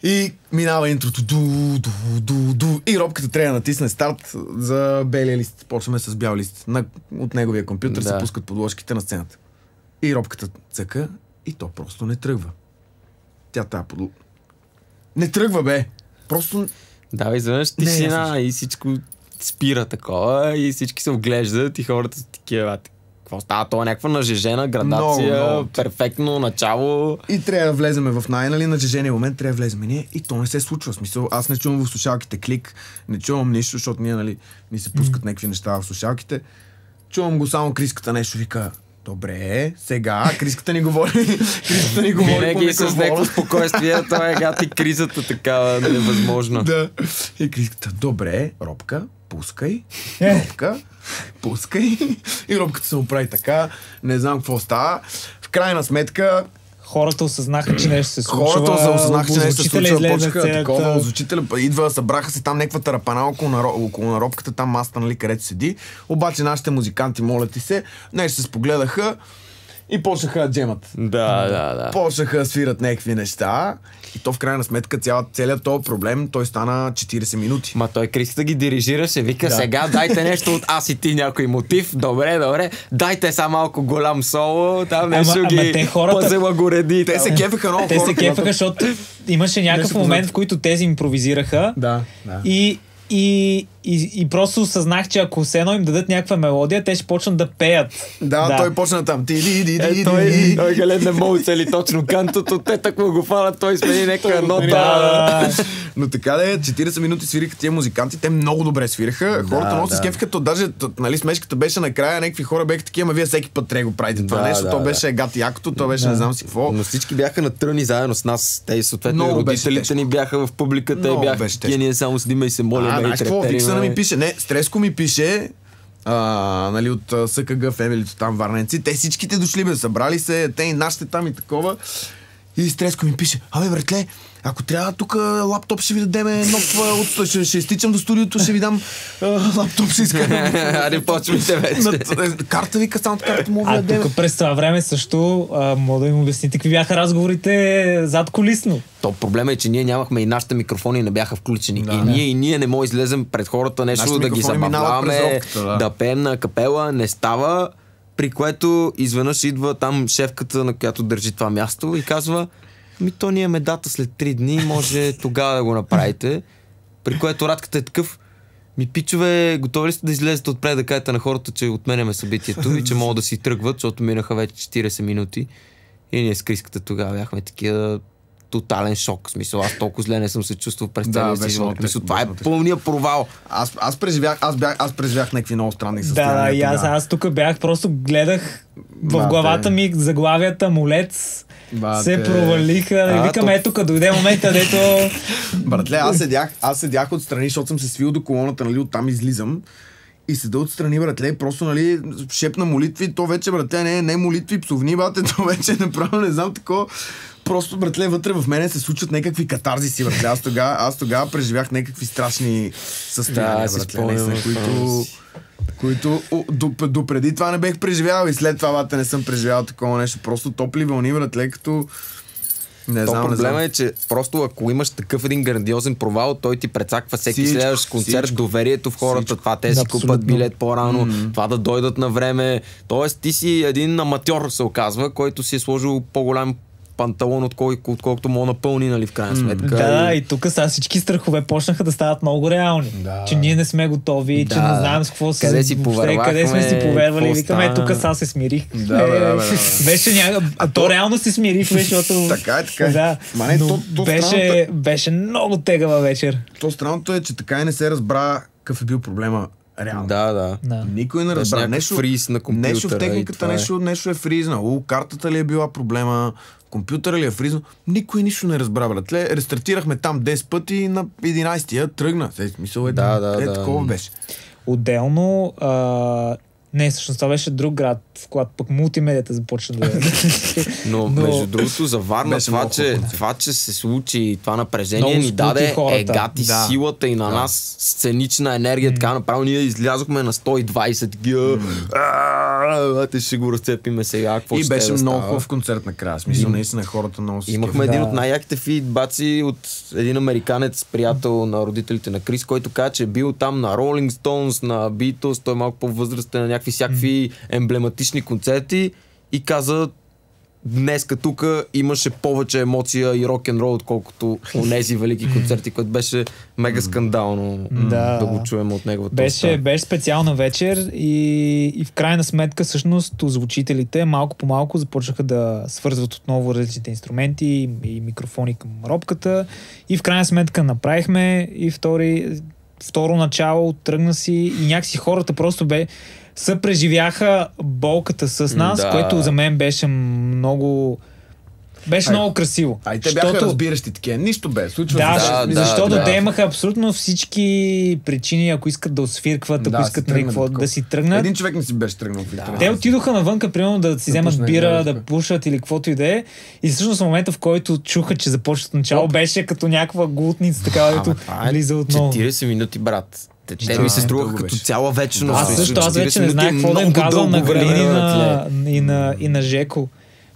И минава интрото. И Робката трябва да натисне старт за белия лист. Почваме с бял лист. От неговия компютър се пускат подложките на сцената. И Робката цъка и то просто не тръгва. Не тръгва, бе. Просто... Да, изведнъж тишина и всичко спира такова и всички се оглеждат и хората са такива. Какво става? Това е някаква нажежена градация, перфектно начало. И трябва да влеземе в нажежения момент, трябва да влеземе ние и то не се случва. В смисъл, аз не чувам в слушалките клик, не чувам нищо, защото ние ни се пускат някакви неща в слушалките. Чувам го само Криската нещо, вика, добре, сега Криската ни говори. Винаги с някакво спокойствие, това е гати кризата такава невъзможно. Да. И Криската, добре, Робка, пускай. И Робката се оправи така, не знам какво става. В крайна сметка, хората осъзнаха, че нещо се случва. Хората осъзнаха, че нещо се озвучителя случва, излезе почнаха цялата- такова, озвучителя идва, събраха се там някаква тарапана около наробката, там маста, нали, където седи. Обаче нашите музиканти, моля ти се, нещо се спогледаха и почнаха да джемат. Да. Почнаха да свират някакви неща и то в крайна сметка целият този проблем, той стана 40 минути. Ма той Криста ги дирижираше, вика сега дайте нещо от аз и ти някой мотив, добре, дайте сега малко голям соло, там нещо ги те хората- пъзела го реди. Те се кефеха много Те хората. се кефаха, защото имаше някакъв Нещо момент, в който тези импровизираха. Да. И просто осъзнах, че ако все едно им дадат някаква мелодия, те ще почнат да пеят. Да, той почна там. Той гален не мога цели точно кантото, те так му го фанат, той смени някаква нота. Да. Но така да 40 минути свириха тия музиканти, те много добре свириха. Хората много се скефиха, то даже нали, смешката беше накрая, някакви хора беха такива, ама вие всеки път трябва да го правите това нещо, то беше гати якото, то беше не знам си какво. Но всички бяха натръни заедно с нас. Те и съответно Много беше родителите тежко. ни бяха в публиката, те Много бяха беше такива, ние само седиме и се молим и знаеш какво? Виксана ми трепериме. пише, не, Стреско ми пише, нали, от СКГ Фемилито там варненци, те всичките дошли бе, събрали се, те и нашите там и такова. И Стреско ми пише, абе братле, ако трябва тук лаптоп ще ви дадеме нов, ще изтичам до студиото, ще ви дам лаптоп, ще искам. Аре, почвайте вече. Карта ви, саунд карта му ви А дадеме. тук през това време също мога да им обясните какви бяха разговорите зад колисно. То проблема е, че ние нямахме и нашите микрофони не бяха включени. И ние не можем излезем пред хората нещо Нашите да ги микрофони минават през забавляваме, ропката, да пеем на капела, не става. При което изведнъж идва там шефката, на която държи това място и казва: то ние имаме дата след 3 дни, може тогава да го направите. При което Радката е такъв: пичове, готови ли сте да излезете отпред да кажете на хората, че отменяме събитието и че могат да си тръгват, защото минаха вече 40 минути. И ние с Криската тогава бяхме такива тотален шок. В смисъл, аз толкова зле не съм се чувствал през целия си живот. Това е пълния провал. Аз преживях някакви много странни Да, състояния. и аз тук бях, просто гледах в главата ми заглавията Молец. Се провалиха. И викам, ето, като дойде момента, дето... Братле, аз седях отстрани, защото съм се свил до колоната, нали, оттам излизам. И седа отстрани, братле, просто, нали, шепна молитви, то вече, братле, не молитви, псовни, бате, то вече е направо, не знам, такова. Просто, братле, вътре в мене се случват някакви катарзиси, братле. Аз тогава преживях някакви страшни състояния, братле, които допреди това не бех преживявал и след това, бате, не съм преживявал такова нещо. Просто топли вълни, братле, като... Проблема е, че просто ако имаш такъв един грандиозен провал, той ти прецаква всеки следващ концерт, доверието в хората, това те си купат билет по-рано, това да дойдат на време. Тоест ти си един аматьор, се оказва, който си е сложил по-голям панталон, отколкото мога напълни, нали, в крайна сметка. Да, и тук сега всички страхове почнаха да стават много реални. Да. Че ние не сме готови, че не знаем с какво къде си къде сме си повярвали. Викаме, тук сега се смирих. Беше то реално се смирих, защото... Така е. Да. Беше много тегава вечер. То странното е, че така и не се разбра какъв е бил проблема. Реално. Да. Никой не разбра. Нещо в техниката, нещо е фризнало. Картата ли е била проблема, компютъра ли е фризнал. Никой нищо не разбра, братле. Рестартирахме там 10 пъти на 11-тия тръгна. Смисъл такова беше. Отделно не, всъщност това беше друг град, в когато пък мултимедията започна да... Но между другото, за Варна това, че се случи това напрежение, ни даде егати силата и на нас сценична енергия, така направо ние излязохме на 120 гия. Те ще го разцепиме сега. И беше много хубав концерт накрая. Смисъл, наистина хората много си. Имахме един от най-яките фидбаци от един американец, приятел на родителите на Крис, който каза, че е бил там на Rolling Stones, на Beatles, той е малко по-възрастен, на някакви всякакви емблематични концерти и каза: днеска тук имаше повече емоция и рок-н-рол, отколкото онези велики концерти, което беше мега скандално да го чуем от неговата беше специална вечер и в крайна сметка всъщност озвучителите малко по малко започнаха да свързват отново различните инструменти и микрофони към робката и в крайна сметка направихме и второ начало, тръгна си и някакси хората просто съпреживяха болката с нас, което за мен беше много Беше много красиво. А и те бяха разбиращи такива. Нищо бе. Случва да, защото те имаха абсолютно всички причини, ако искат да освиркват, ако искат да си тръгнат. Един човек не си беше тръгнал в интернет. Те отидоха навънка, примерно да си вземат бира, да пушат или каквото и да е. И всъщност в момента, в който чуха, че започват начало, беше като някаква глутница, така, дето влиза отново. 40 минути, брат. Те ми се струваха като цяла вечност. Аз вече не знаех какво да им казвам на Галини и на Жеко.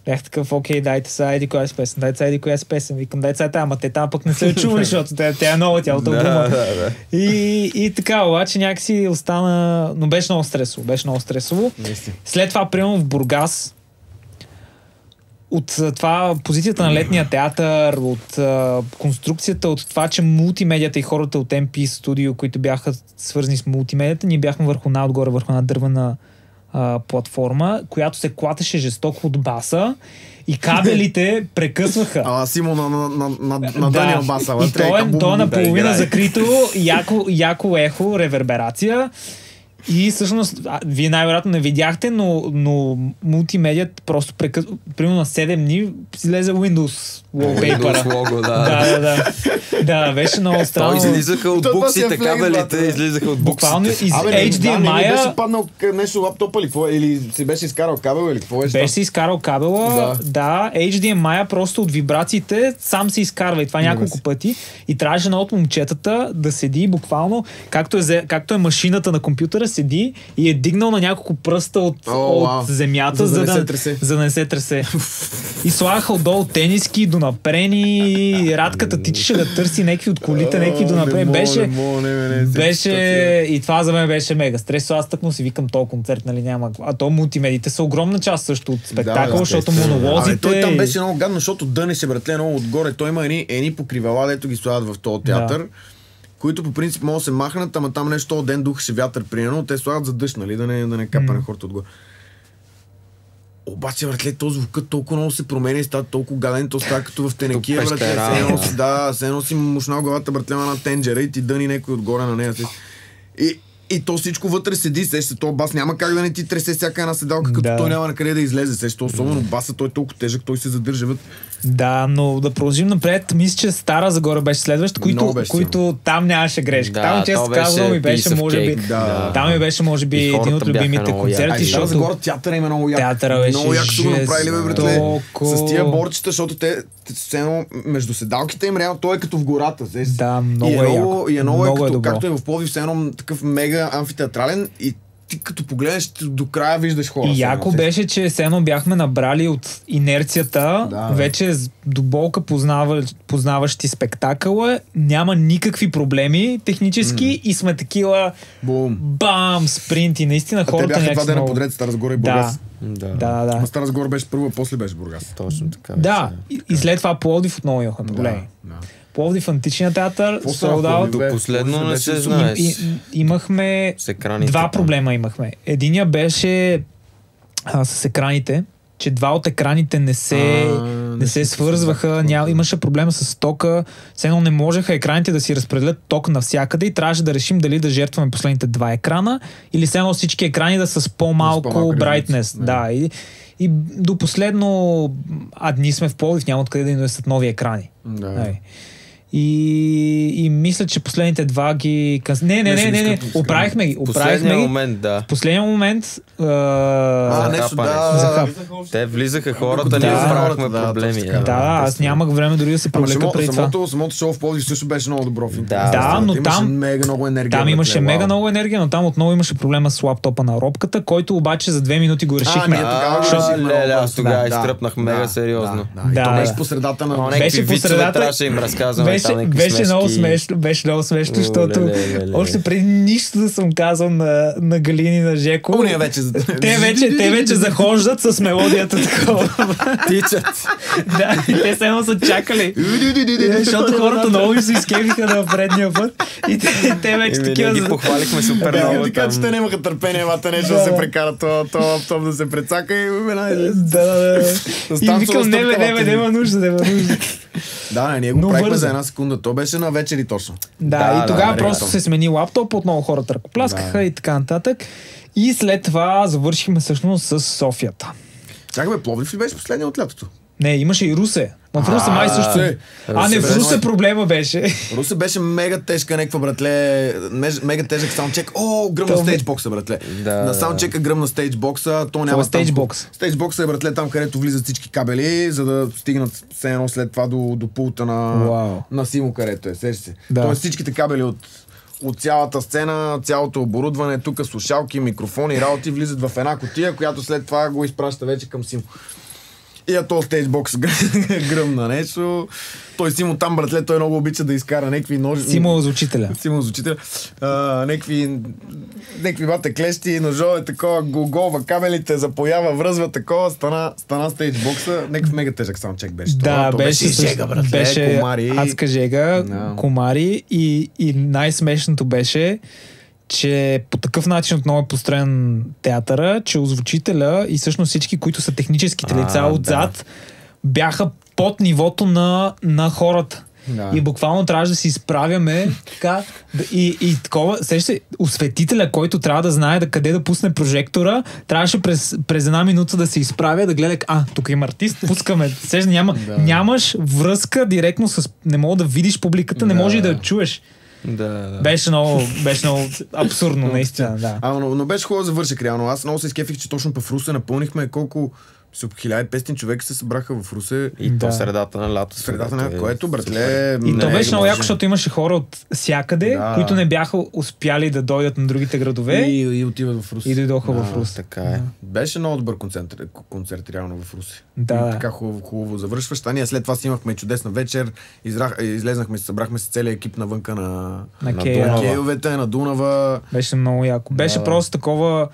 Бях такъв, окей, дайте сега еди коя си песен, викам, дайте сега ама те там пък не са чували, защото тя е нова, тя от албума. И така, обаче някакси остана, но беше много стресово, След това, примерно в Бургас, от това позицията на летния театър, от конструкцията, от това, че мултимедията и хората от MP Studio, които бяха свързани с мултимедията, ние бяхме върху една дървена платформа, която се клатеше жестоко от баса и кабелите прекъсваха. Симо на Даниел баса. И то е наполовина закрито, яко ехо, реверберация. И всъщност, вие най-вероятно не видяхте, но мултимедият просто примерно на 7 дни излезе Windows wallpaper. Да, беше много странно. То излизаха от буксите, кабелите излизаха от буксите. Буквално из HDMI. Не беше паднал нещо лаптопа или си беше изкарал кабел или какво беше? Беше си изкарал кабела, да, HDMI просто от вибрациите сам се изкарва и това няколко пъти и трябваше едно от момчетата да седи буквално, както е машината на компютъра, седи и е дигнал на няколко пръста от земята, за да не се тресе. И слагаха отдолу тениски, донапрени, Радката тичаше да търси някакви от колите, някакви донапрени. Беше и това за мен беше мега стрес. Аз тъкно си викам, този концерт, нали няма. А то мултимедиите са огромна част също от спектакъл, защото монолозите... Той там беше много гадно, защото дънеше, братле, много отгоре. Той има едни покривала, дето ги слагат в този театър, които по принцип могат да се махнат, ама там нещо ден духаше вятър примерно, те слагат за дъжд, нали, да не капа на хората отгоре. Обаче, братле, този звукът толкова много се променя и става толкова гаден, то става като в тенекия, братле, се носи мушнал главата, братле, на тенджера и ти дъни някой отгоре на нея. И то всичко вътре седи, сеща, то бас няма как да не ти тресе всяка една седалка, като той няма на къде да излезе, сеща, особено баса, той е толкова тежък, той се задържа вътре. Да, но да продължим напред. Мисля, че Стара Загора беше следващ, които там нямаше грешка. Там, често казвам, ми беше, може би, там ми беше, може би, един от любимите концерти. Стара Загора театъра има много як. Много як са го направили, братле, с тия борчета, защото те между седалките им реално, той е като в гората. Да, много е яко. Както е в Пловдив, все едно такъв мега амфитеатрален и ти като погледнеш до края виждаш хора. И яко беше, че все едно бяхме набрали от инерцията, вече до болка познаващи спектакъла, няма никакви проблеми технически и сме такива бам, спринти. Наистина хората някакси много... Те бяха 2 дена подред, Стара Загора и Бургас. Да. Стара Загора беше първа, после беше Бургас. Точно така. Да, и след това Пловдив отново имаха проблеми. Пловдив, Античния театър, sold out. До последно не се знаеш. Имахме два проблема имахме. Единия беше с екраните, че 2 от екраните не се свързваха, имаше проблема с тока, все едно не можеха екраните да си разпределят ток навсякъде и трябваше да решим дали да жертваме последните 2 екрана или все едно всички екрани да са с по-малко brightness. Да, и до последно дни сме в Пловдив, няма откъде да инвестят нови екрани. И мисля, че последните 2 ги... Не. Оправихме ги. В последния момент... Те влизаха хората, ние оправихме проблеми. Аз нямах време дори да се привлека преди това. Самото шоу в Пловдив също беше много добро. Но там имаше мега много енергия, но там отново имаше проблема с лаптопа на робката, който обаче за 2 минути го решихме. Аз тогава изтръпнах мега сериозно. Беше по средата на... Беше по средата. Трябваше им разказваме. Беше много смешно, защото още преди нищо да съм казал на Галини, на Жеко. Те вече захождат с мелодията такова. Тичат. Да, и те само са чакали. Защото хората много им се изкефиха на предния път. И те вече такива... Ги похвалихме супер много. Така че те нямаха търпение, нещо да се прекара топ да се прецака и Да. И викам, няма нужда. Да, ние го правихме за една секунда. То беше на вечери точно. Да, и тогава просто се смени лаптоп, отново хората ръкопляскаха и така нататък. И след това завършихме всъщност с Софията. Чакай, Пловдив ли беше последния от лятото? Не, имаше и Русе. Но в Русе май също. Не, в Русе проблема беше. Русе беше мега тежка някаква, братле. Мега тежък саундчек. Гръмна стейджбокса, братле. На саундчека гръмна стейджбокса. То няма стейджбокс. Стейджбокса е, братле, там където влизат всички кабели, за да стигнат все едно след това до пулта на Симо, където е. Сеш се. Тоест всичките кабели от цялата сцена, цялото оборудване, тук слушалки, микрофони, работи влизат в една кутия, която след това го изпраща вече към Симо. И то стейджбокс гръмна нещо. Той Симо там, братле, той много обича да изкара някакви ножи. Симо за учителя. Някакви бате клещи, ножове, такова, голва кабелите, запоява, връзва, такова, стана стейджбокса. Някакъв мега тежък саундчек беше. Да, беше жега, братле. Беше комари. Адска жега, комари и най-смешното беше, че по такъв начин отново е построен театъра, че озвучителя и всъщност всички, които са техническите лица отзад, бяха под нивото на хората. Да. И буквално трябваше да си изправяме така, и такова, сеща, осветителя, който трябва да знае къде да пусне прожектора, трябваше през една минута да се изправя, да гледа, тук има артист, пускаме. Сеща, нямаш връзка директно не мога да видиш публиката, не може и да я чуеш. Да. Беше много абсурдно, наистина. Да. Но беше хубаво завърших реално. Аз много се изкефих, че точно в Русе напълнихме колко 1500 човека се събраха в Русе. И то средата на лято. Което, братле... И то беше много яко, защото имаше хора от всякъде, които не бяха успяли да дойдат на другите градове. И отиват в Русе. И дойдоха в Русе. Така е. Беше много добър концерт реално в Русе. Да. Така хубаво завършващ. Ние след това си имахме чудесна вечер. Излезнахме, събрахме се целият екип навънка на Кейовете, на Дунава. Беше много яко. Беше просто такова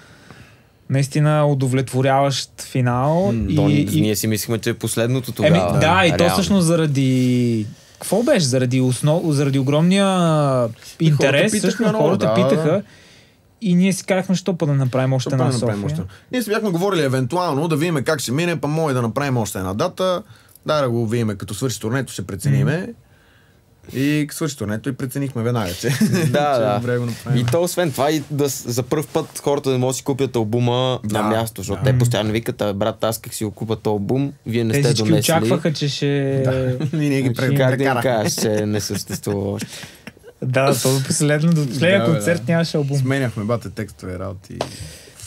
наистина удовлетворяващ финал. Ние си мислихме, че е последното тогава. И то всъщност заради... Какво беше? Заради огромния интерес. Хората питаха. И ние си казахме, що да направим още една София. Ние си бяхме говорили евентуално да видим как ще мине, може да направим още една дата. Да го видим, като свърши турнето, ще прецениме. И свърши турнето и преценихме веднага, че И то освен това и за първ път хората не могат да си купят албума на място, защото те постоянно викат, брат, аз как си го купят албум, вие не сте донесли. Очакваха, че ще... Ние ги прекарахме. Че не съществува още. До последния концерт нямаше албум. Сменяхме бате текстове, работи.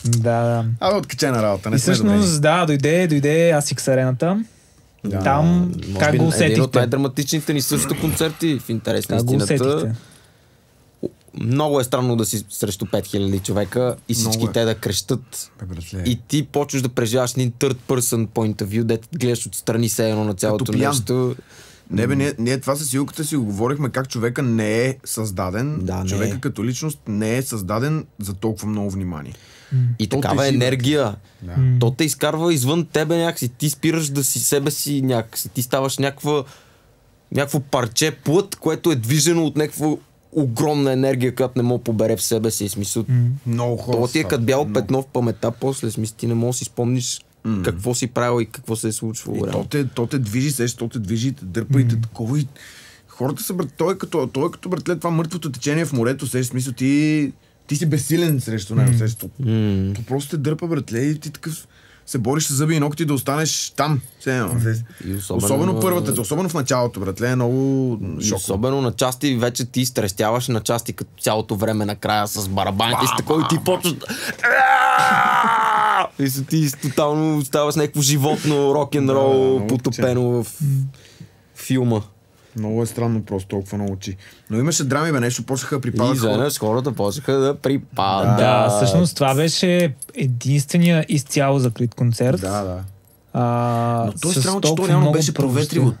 Да. Откачена работа. И всъщност, дойде ASICS арената. Там как го усетихте? Един от най-драматичните ни също концерти в интерес на истината. Много е странно да си срещу 5000 човека и всички те да крещат. И ти почваш да преживяваш един third person point of view, дето гледаш отстрани се едно на цялото нещо. Ние това със силката си говорихме как човека не е създаден. Човека като личност не е създаден за толкова много внимание. И такава енергия. То те изкарва извън тебе някакси. Ти спираш да си себе си някакси. Ти ставаш някакво парче плът, което е движено от някаква огромна енергия, която не мога побере в себе си. Смисъл. Много хора. Това ти е като бяло петно в паметта, после смисъл ти не можеш да си спомниш какво си правил и какво се е случвало. То те движи, то те движи, дърпа и такова. И хората са, той е като братле, това мъртвото течение в морето, смисъл ти си безсилен срещу него. То просто те дърпа, братле, и ти такъв се бориш с зъби и ногти да останеш там. Особено първата, особено в началото, братле, е много шоково. Особено на части вече ти стрестяваш на части като цялото време накрая с барабаните с такова и ти почваш и ти тотално ставаш някакво животно рок-н-рол потопено в филма. Много е странно просто толкова на очи. Но имаше драми, нещо почнаха да припадат. И изведнъж хората почнаха да припадат. Да, всъщност това беше единствения изцяло закрит концерт. Но то е странно, че то реално беше проветриво.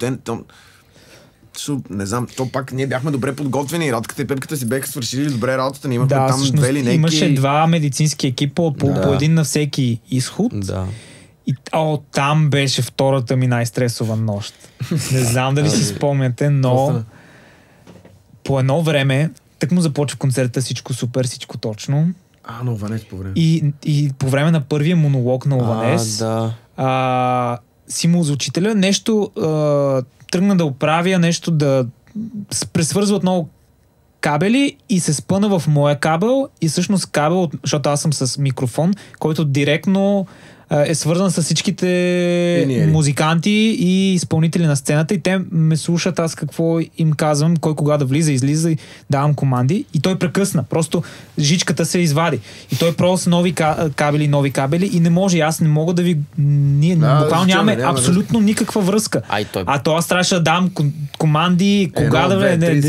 Не знам, то пак ние бяхме добре подготвени и Радката и Пепката си бяха свършили добре работата. Ние имахме там две линейки. Имаше два медицински екипа по един на всеки изход. И там беше втората ми най-стресова нощ. Не знам дали си спомняте, но по едно време, так му започва концерта, всичко супер, всичко точно. На Ованес по време. И по време на първия монолог на Ованес, Симо озвучителя нещо тръгна да оправя, нещо да пресвързва отново кабели и се спъна в моя кабел и всъщност кабел, защото аз съм с микрофон, който директно е свързан с всичките Инженери. музиканти и изпълнители на сцената и те ме слушат аз какво им казвам, кой кога да влиза, излиза и давам команди и той прекъсна. Просто жичката се извади. И той просто нови кабели и не може. Аз не мога да ви... Ние буквално нямаме абсолютно никаква връзка. А то аз трябваше да дам команди, кога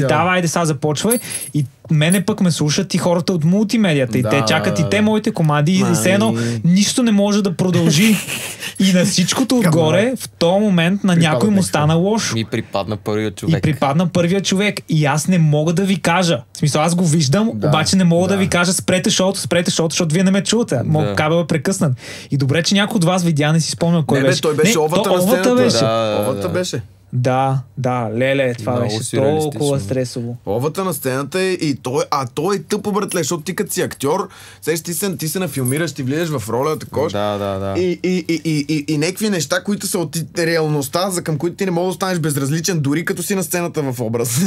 давай сега започвай. И мене пък ме слушат и хората от мултимедията. И те чакат и те моите команди и все едно нищо не може да продължи. И на всичкото отгоре, в този момент на някой му стана лошо. И припадна първия човек. И аз не мога да ви кажа. В смисъл, аз го виждам, обаче не мога да ви кажа спрете шоуто, защото вие не ме чувате. Кабел е прекъснат. И добре, че някой от вас видя, не си спомня кой беше. Той беше овата на сцената. Овата беше. Да, леле, това беше толкова стресово. Овата на сцената и той е тъпо, братле, защото ти като си актьор, ти се нафилмираш, ти влизаш в роля, такова. Да. И някакви неща, които са от реалността, за към които ти не можеш да останеш безразличен, дори като си на сцената в образ.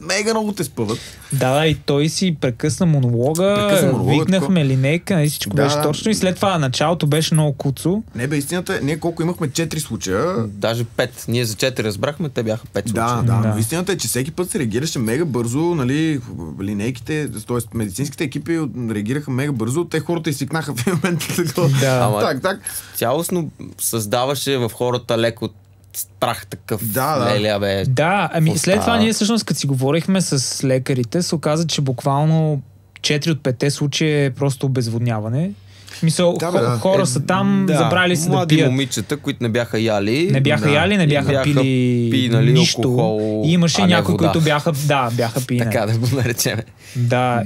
Мега много те спъват. Да, и той си прекъсна монолога, викнахме линейка, всичко беше точно и след това началото беше много куцо. Не бе, истината, ние колко имахме 4 случая. Даже 5. Ние за 4 разбрахме, те бяха 5 случая. Да. Но истината е, че всеки път се реагираше мега бързо, нали, линейките, т.е. медицинските екипи реагираха мега бързо, те хората изсикнаха в момента. Так. Цялостно създаваше в хората леко страх такъв. След това ние всъщност, като си говорихме с лекарите, се оказа, че буквално 4 от 5 случаи е просто обезводняване. Мисъл, хора са там, забрали се да пият. Млади момичета, които не бяха яли. Не бяха пили нищо. Алкохол, и имаше някои, които бяха пили. Така да го наречем.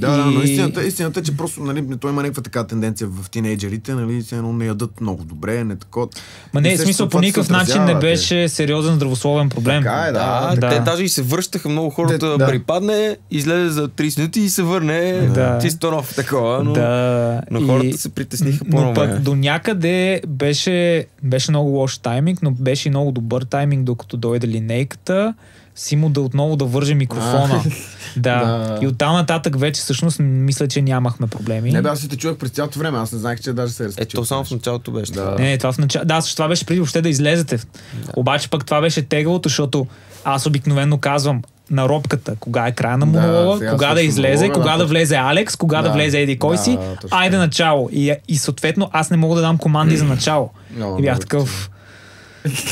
Но истината е, че просто, нали, той има някаква така тенденция в тинейджерите, нали, не ядат много добре, не такова. Не, смисъл по никакъв начин не беше сериозен здравословен проблем. Те даже и се връщаха много хората, припадне, излезе за 30 минути и се върне чисто нов такова, но хората се притесниха. Но пък до някъде беше много лош тайминг, но беше и много добър тайминг, докато дойде линейката, Симо да отново да върже микрофона. И оттам нататък вече всъщност мисля, че нямахме проблеми. Не, аз си те чувах през цялото време, аз не знаех, че даже се разкачил. То само в началото беше. Не, това в началото. Да, това беше преди въобще да излезете. Обаче пък това беше теглото, защото аз обикновено казвам на робката, кога е края на монолога, кога да излезе, кога да влезе Алекс, кога да влезе еди кой си, айде начало. И съответно аз не мога да дам команди за начало. И бях такъв...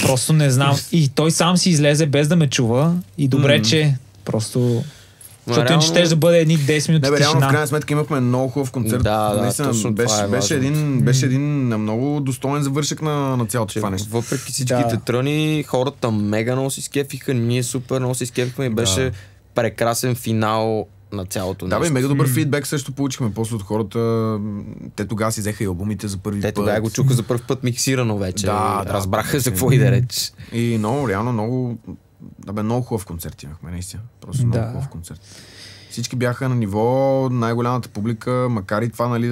Просто не знам. И той сам си излезе без да ме чува. И добре, че просто... Защото иначе ще да бъде едни 10 минути тишина. Реално в крайна сметка имахме много хубав концерт. Беше един много достоен завършък на цялото това нещо. Въпреки всичките тръни, хората мега много си скефиха, ние супер много си скефихме и беше прекрасен финал на цялото нещо. Да, мега добър фидбек също получихме после от хората. Те тогава си взеха и албумите за първи път. Те тогава го чуха за първ път миксирано вече. Разбраха за какво и да реч. И реално много хубав концерт имахме, наистина. Просто много хубав концерт. Всички бяха на ниво, най-голямата публика, макар и това, нали,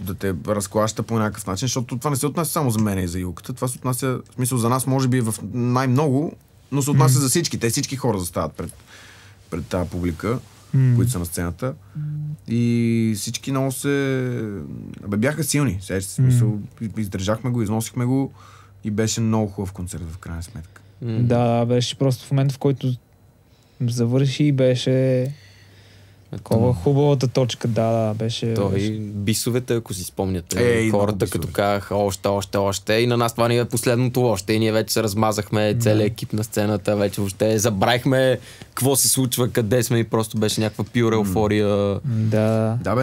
да те разклаща по някакъв начин, защото това не се отнася само за мен и за Юлката. Това се отнася, в смисъл, за нас може би в най-много, но се отнася за всички. Те всички хора застават пред тази публика, които са на сцената. И всички много бяха силни. Смисъл, издържахме го, износихме го и беше много хубав концерт в крайна сметка. Беше просто в момента, в който завърши и беше такова хубавата точка, беше... И бисовете, ако си спомняте, хората като казаха още и на нас това ни е последното още и ние вече се размазахме целият екип на сцената, вече въобще забравихме какво се случва, къде сме и просто беше някаква пюра еуфория.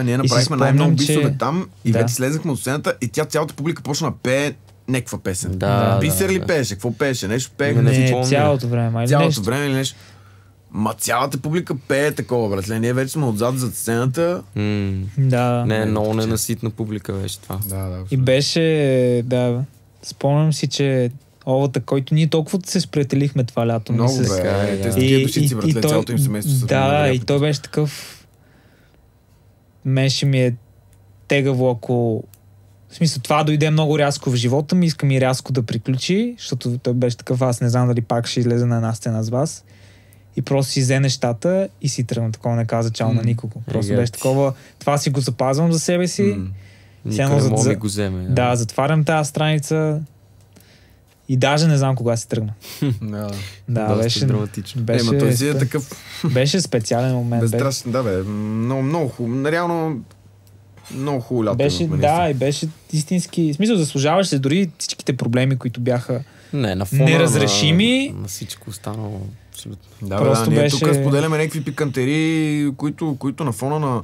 Ние направихме най-много бисове там и вече слезахме от сцената и цялата публика почна да пее някаква песен. Бисер ли пееше? Какво пееше? Нещо пееха? Не, цялото време. Цялото време или нещо? Цялата публика пее такова, братле. Ние вече сме отзад зад сцената. Много ненаситна публика беше това. И беше, спомням си, че овата, който ние толкова се сприятелихме това лято. Много те са такива душици, братле, цялото им семейство. И той беше такъв... Менше ми е тегаво, ако... В смисъл, това дойде много рязко в живота ми, искам и рязко да приключи, защото той беше такъв, аз не знам дали пак ще излезе на една сцена с вас. И просто си взе нещата и си тръгна, такова не каза чао на никого. Просто беше такова, това си го запазвам за себе си Никой не мога ми го вземе. Да, затварям тази страница и даже не знам кога си тръгна. Да, беше драматично. Ема той си е такъв... Беше специален момент. Безстрастен, да бе. Много хубаво. Реално много хубаво лято. Беше, да, и беше истински... В смисъл, заслужаваше се дори всичките проблеми, които бяха на фона неразрешими. На всичко останало. Абсолютно. Да, просто ние беше... тук споделяме някакви пикантери, които на фона на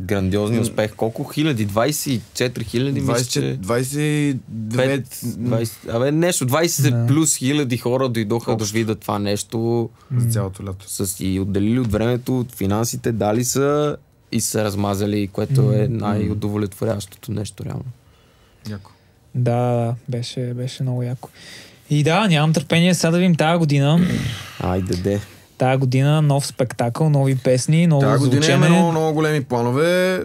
грандиозни успех. Колко хиляди? 24 хиляди? 22... Абе, нещо. 20 плюс хиляди хора дойдоха да видят това нещо. За цялото лято. И отделили от времето, от финансите, дали са и са размазали, което е най-удовлетворящото нещо, реално. Яко. Да, беше много яко. И да, нямам търпение сега да видим тази година. Айде, де. Тая година нов спектакъл, нови песни, ново звучене. Тая година имаме много големи планове.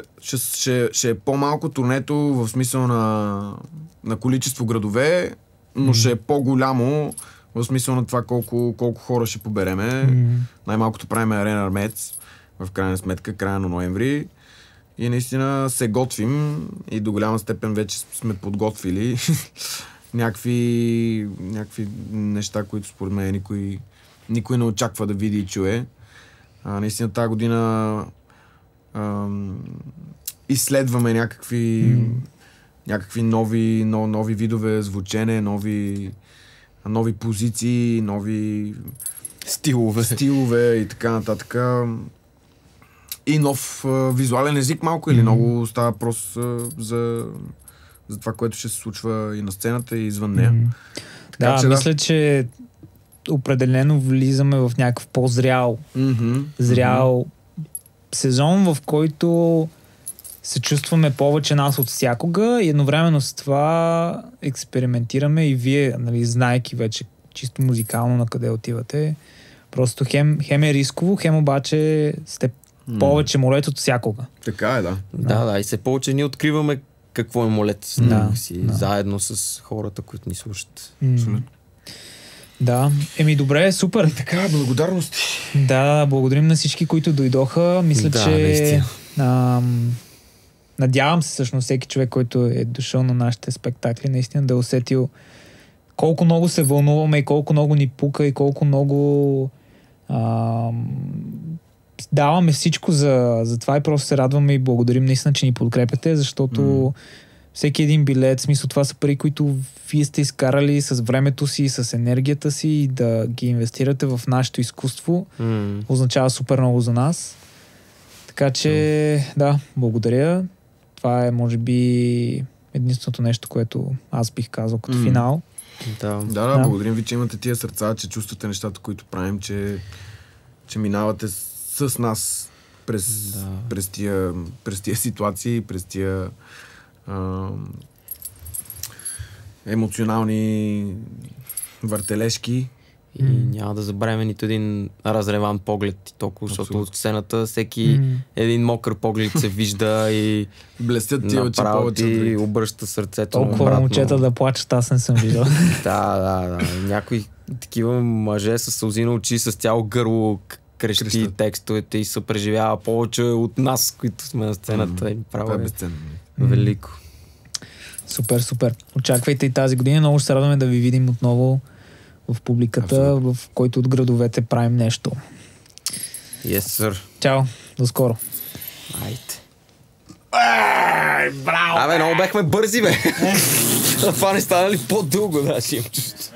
Ще е по-малко турнето в смисъл на количество градове, но ще е по-голямо в смисъл на това колко хора ще побереме. Най-малкото правим Арена Армец в крайна сметка, края на ноември. И наистина се готвим и до голяма степен вече сме подготвили някакви неща, които според мен никой не очаква да види и чуе. Наистина тази година изследваме някакви нови видове звучене, нови позиции, нови стилове и така нататък. И нов визуален език малко или много става просто за това, което ще се случва и на сцената и извън нея. Така, мисля, че определено влизаме в някакъв по-зрял сезон, в който се чувстваме повече нас от всякога и едновременно с това експериментираме и вие, нали, знаейки вече чисто музикално на къде отивате. Просто хем е рисково, хем обаче сте повече молет от всякога. Така е, да. Да, и все повече ние откриваме какво е молет заедно с хората, които ни слушат. Да, добре, супер. Така, благодарности. Да, благодарим на всички, които дойдоха. Мисля, че надявам се всъщност всеки човек, който е дошъл на нашите спектакли, наистина да е усетил колко много се вълнуваме и колко много ни пука и колко много даваме всичко за това и просто се радваме и благодарим наистина, че ни подкрепяте, защото всеки един билет, в смисъл това са пари, които вие сте изкарали с времето си, с енергията си и да ги инвестирате в нашето изкуство, означава супер много за нас. Така че, да, благодаря. Това е, може би, единственото нещо, което аз бих казал като финал. Да, благодарим ви, че имате тия сърца, че чувствате нещата, които правим, че минавате с нас през тия ситуации, през тия емоционални въртележки. И няма да забравяме нито един разреван поглед толкова, защото от сцената всеки един мокър поглед се вижда и блестят ти очи повече. И обръща сърцето. Толкова момчета да плачат, аз не съм виждал. Да. Някои такива мъже с сълзи на очи, с цяло гърло крещи текстовете и се преживява повече от нас, които сме на сцената. Това е безценно. Велико. Супер. Очаквайте и тази година. Много ще се радваме да ви видим отново в публиката, в който от градовете правим нещо. Yes, sir. Чао, до скоро. Айде. Браво! Абе, много бехме бързи, бе. Това не стана ли по-дълго, да, си имам чувство.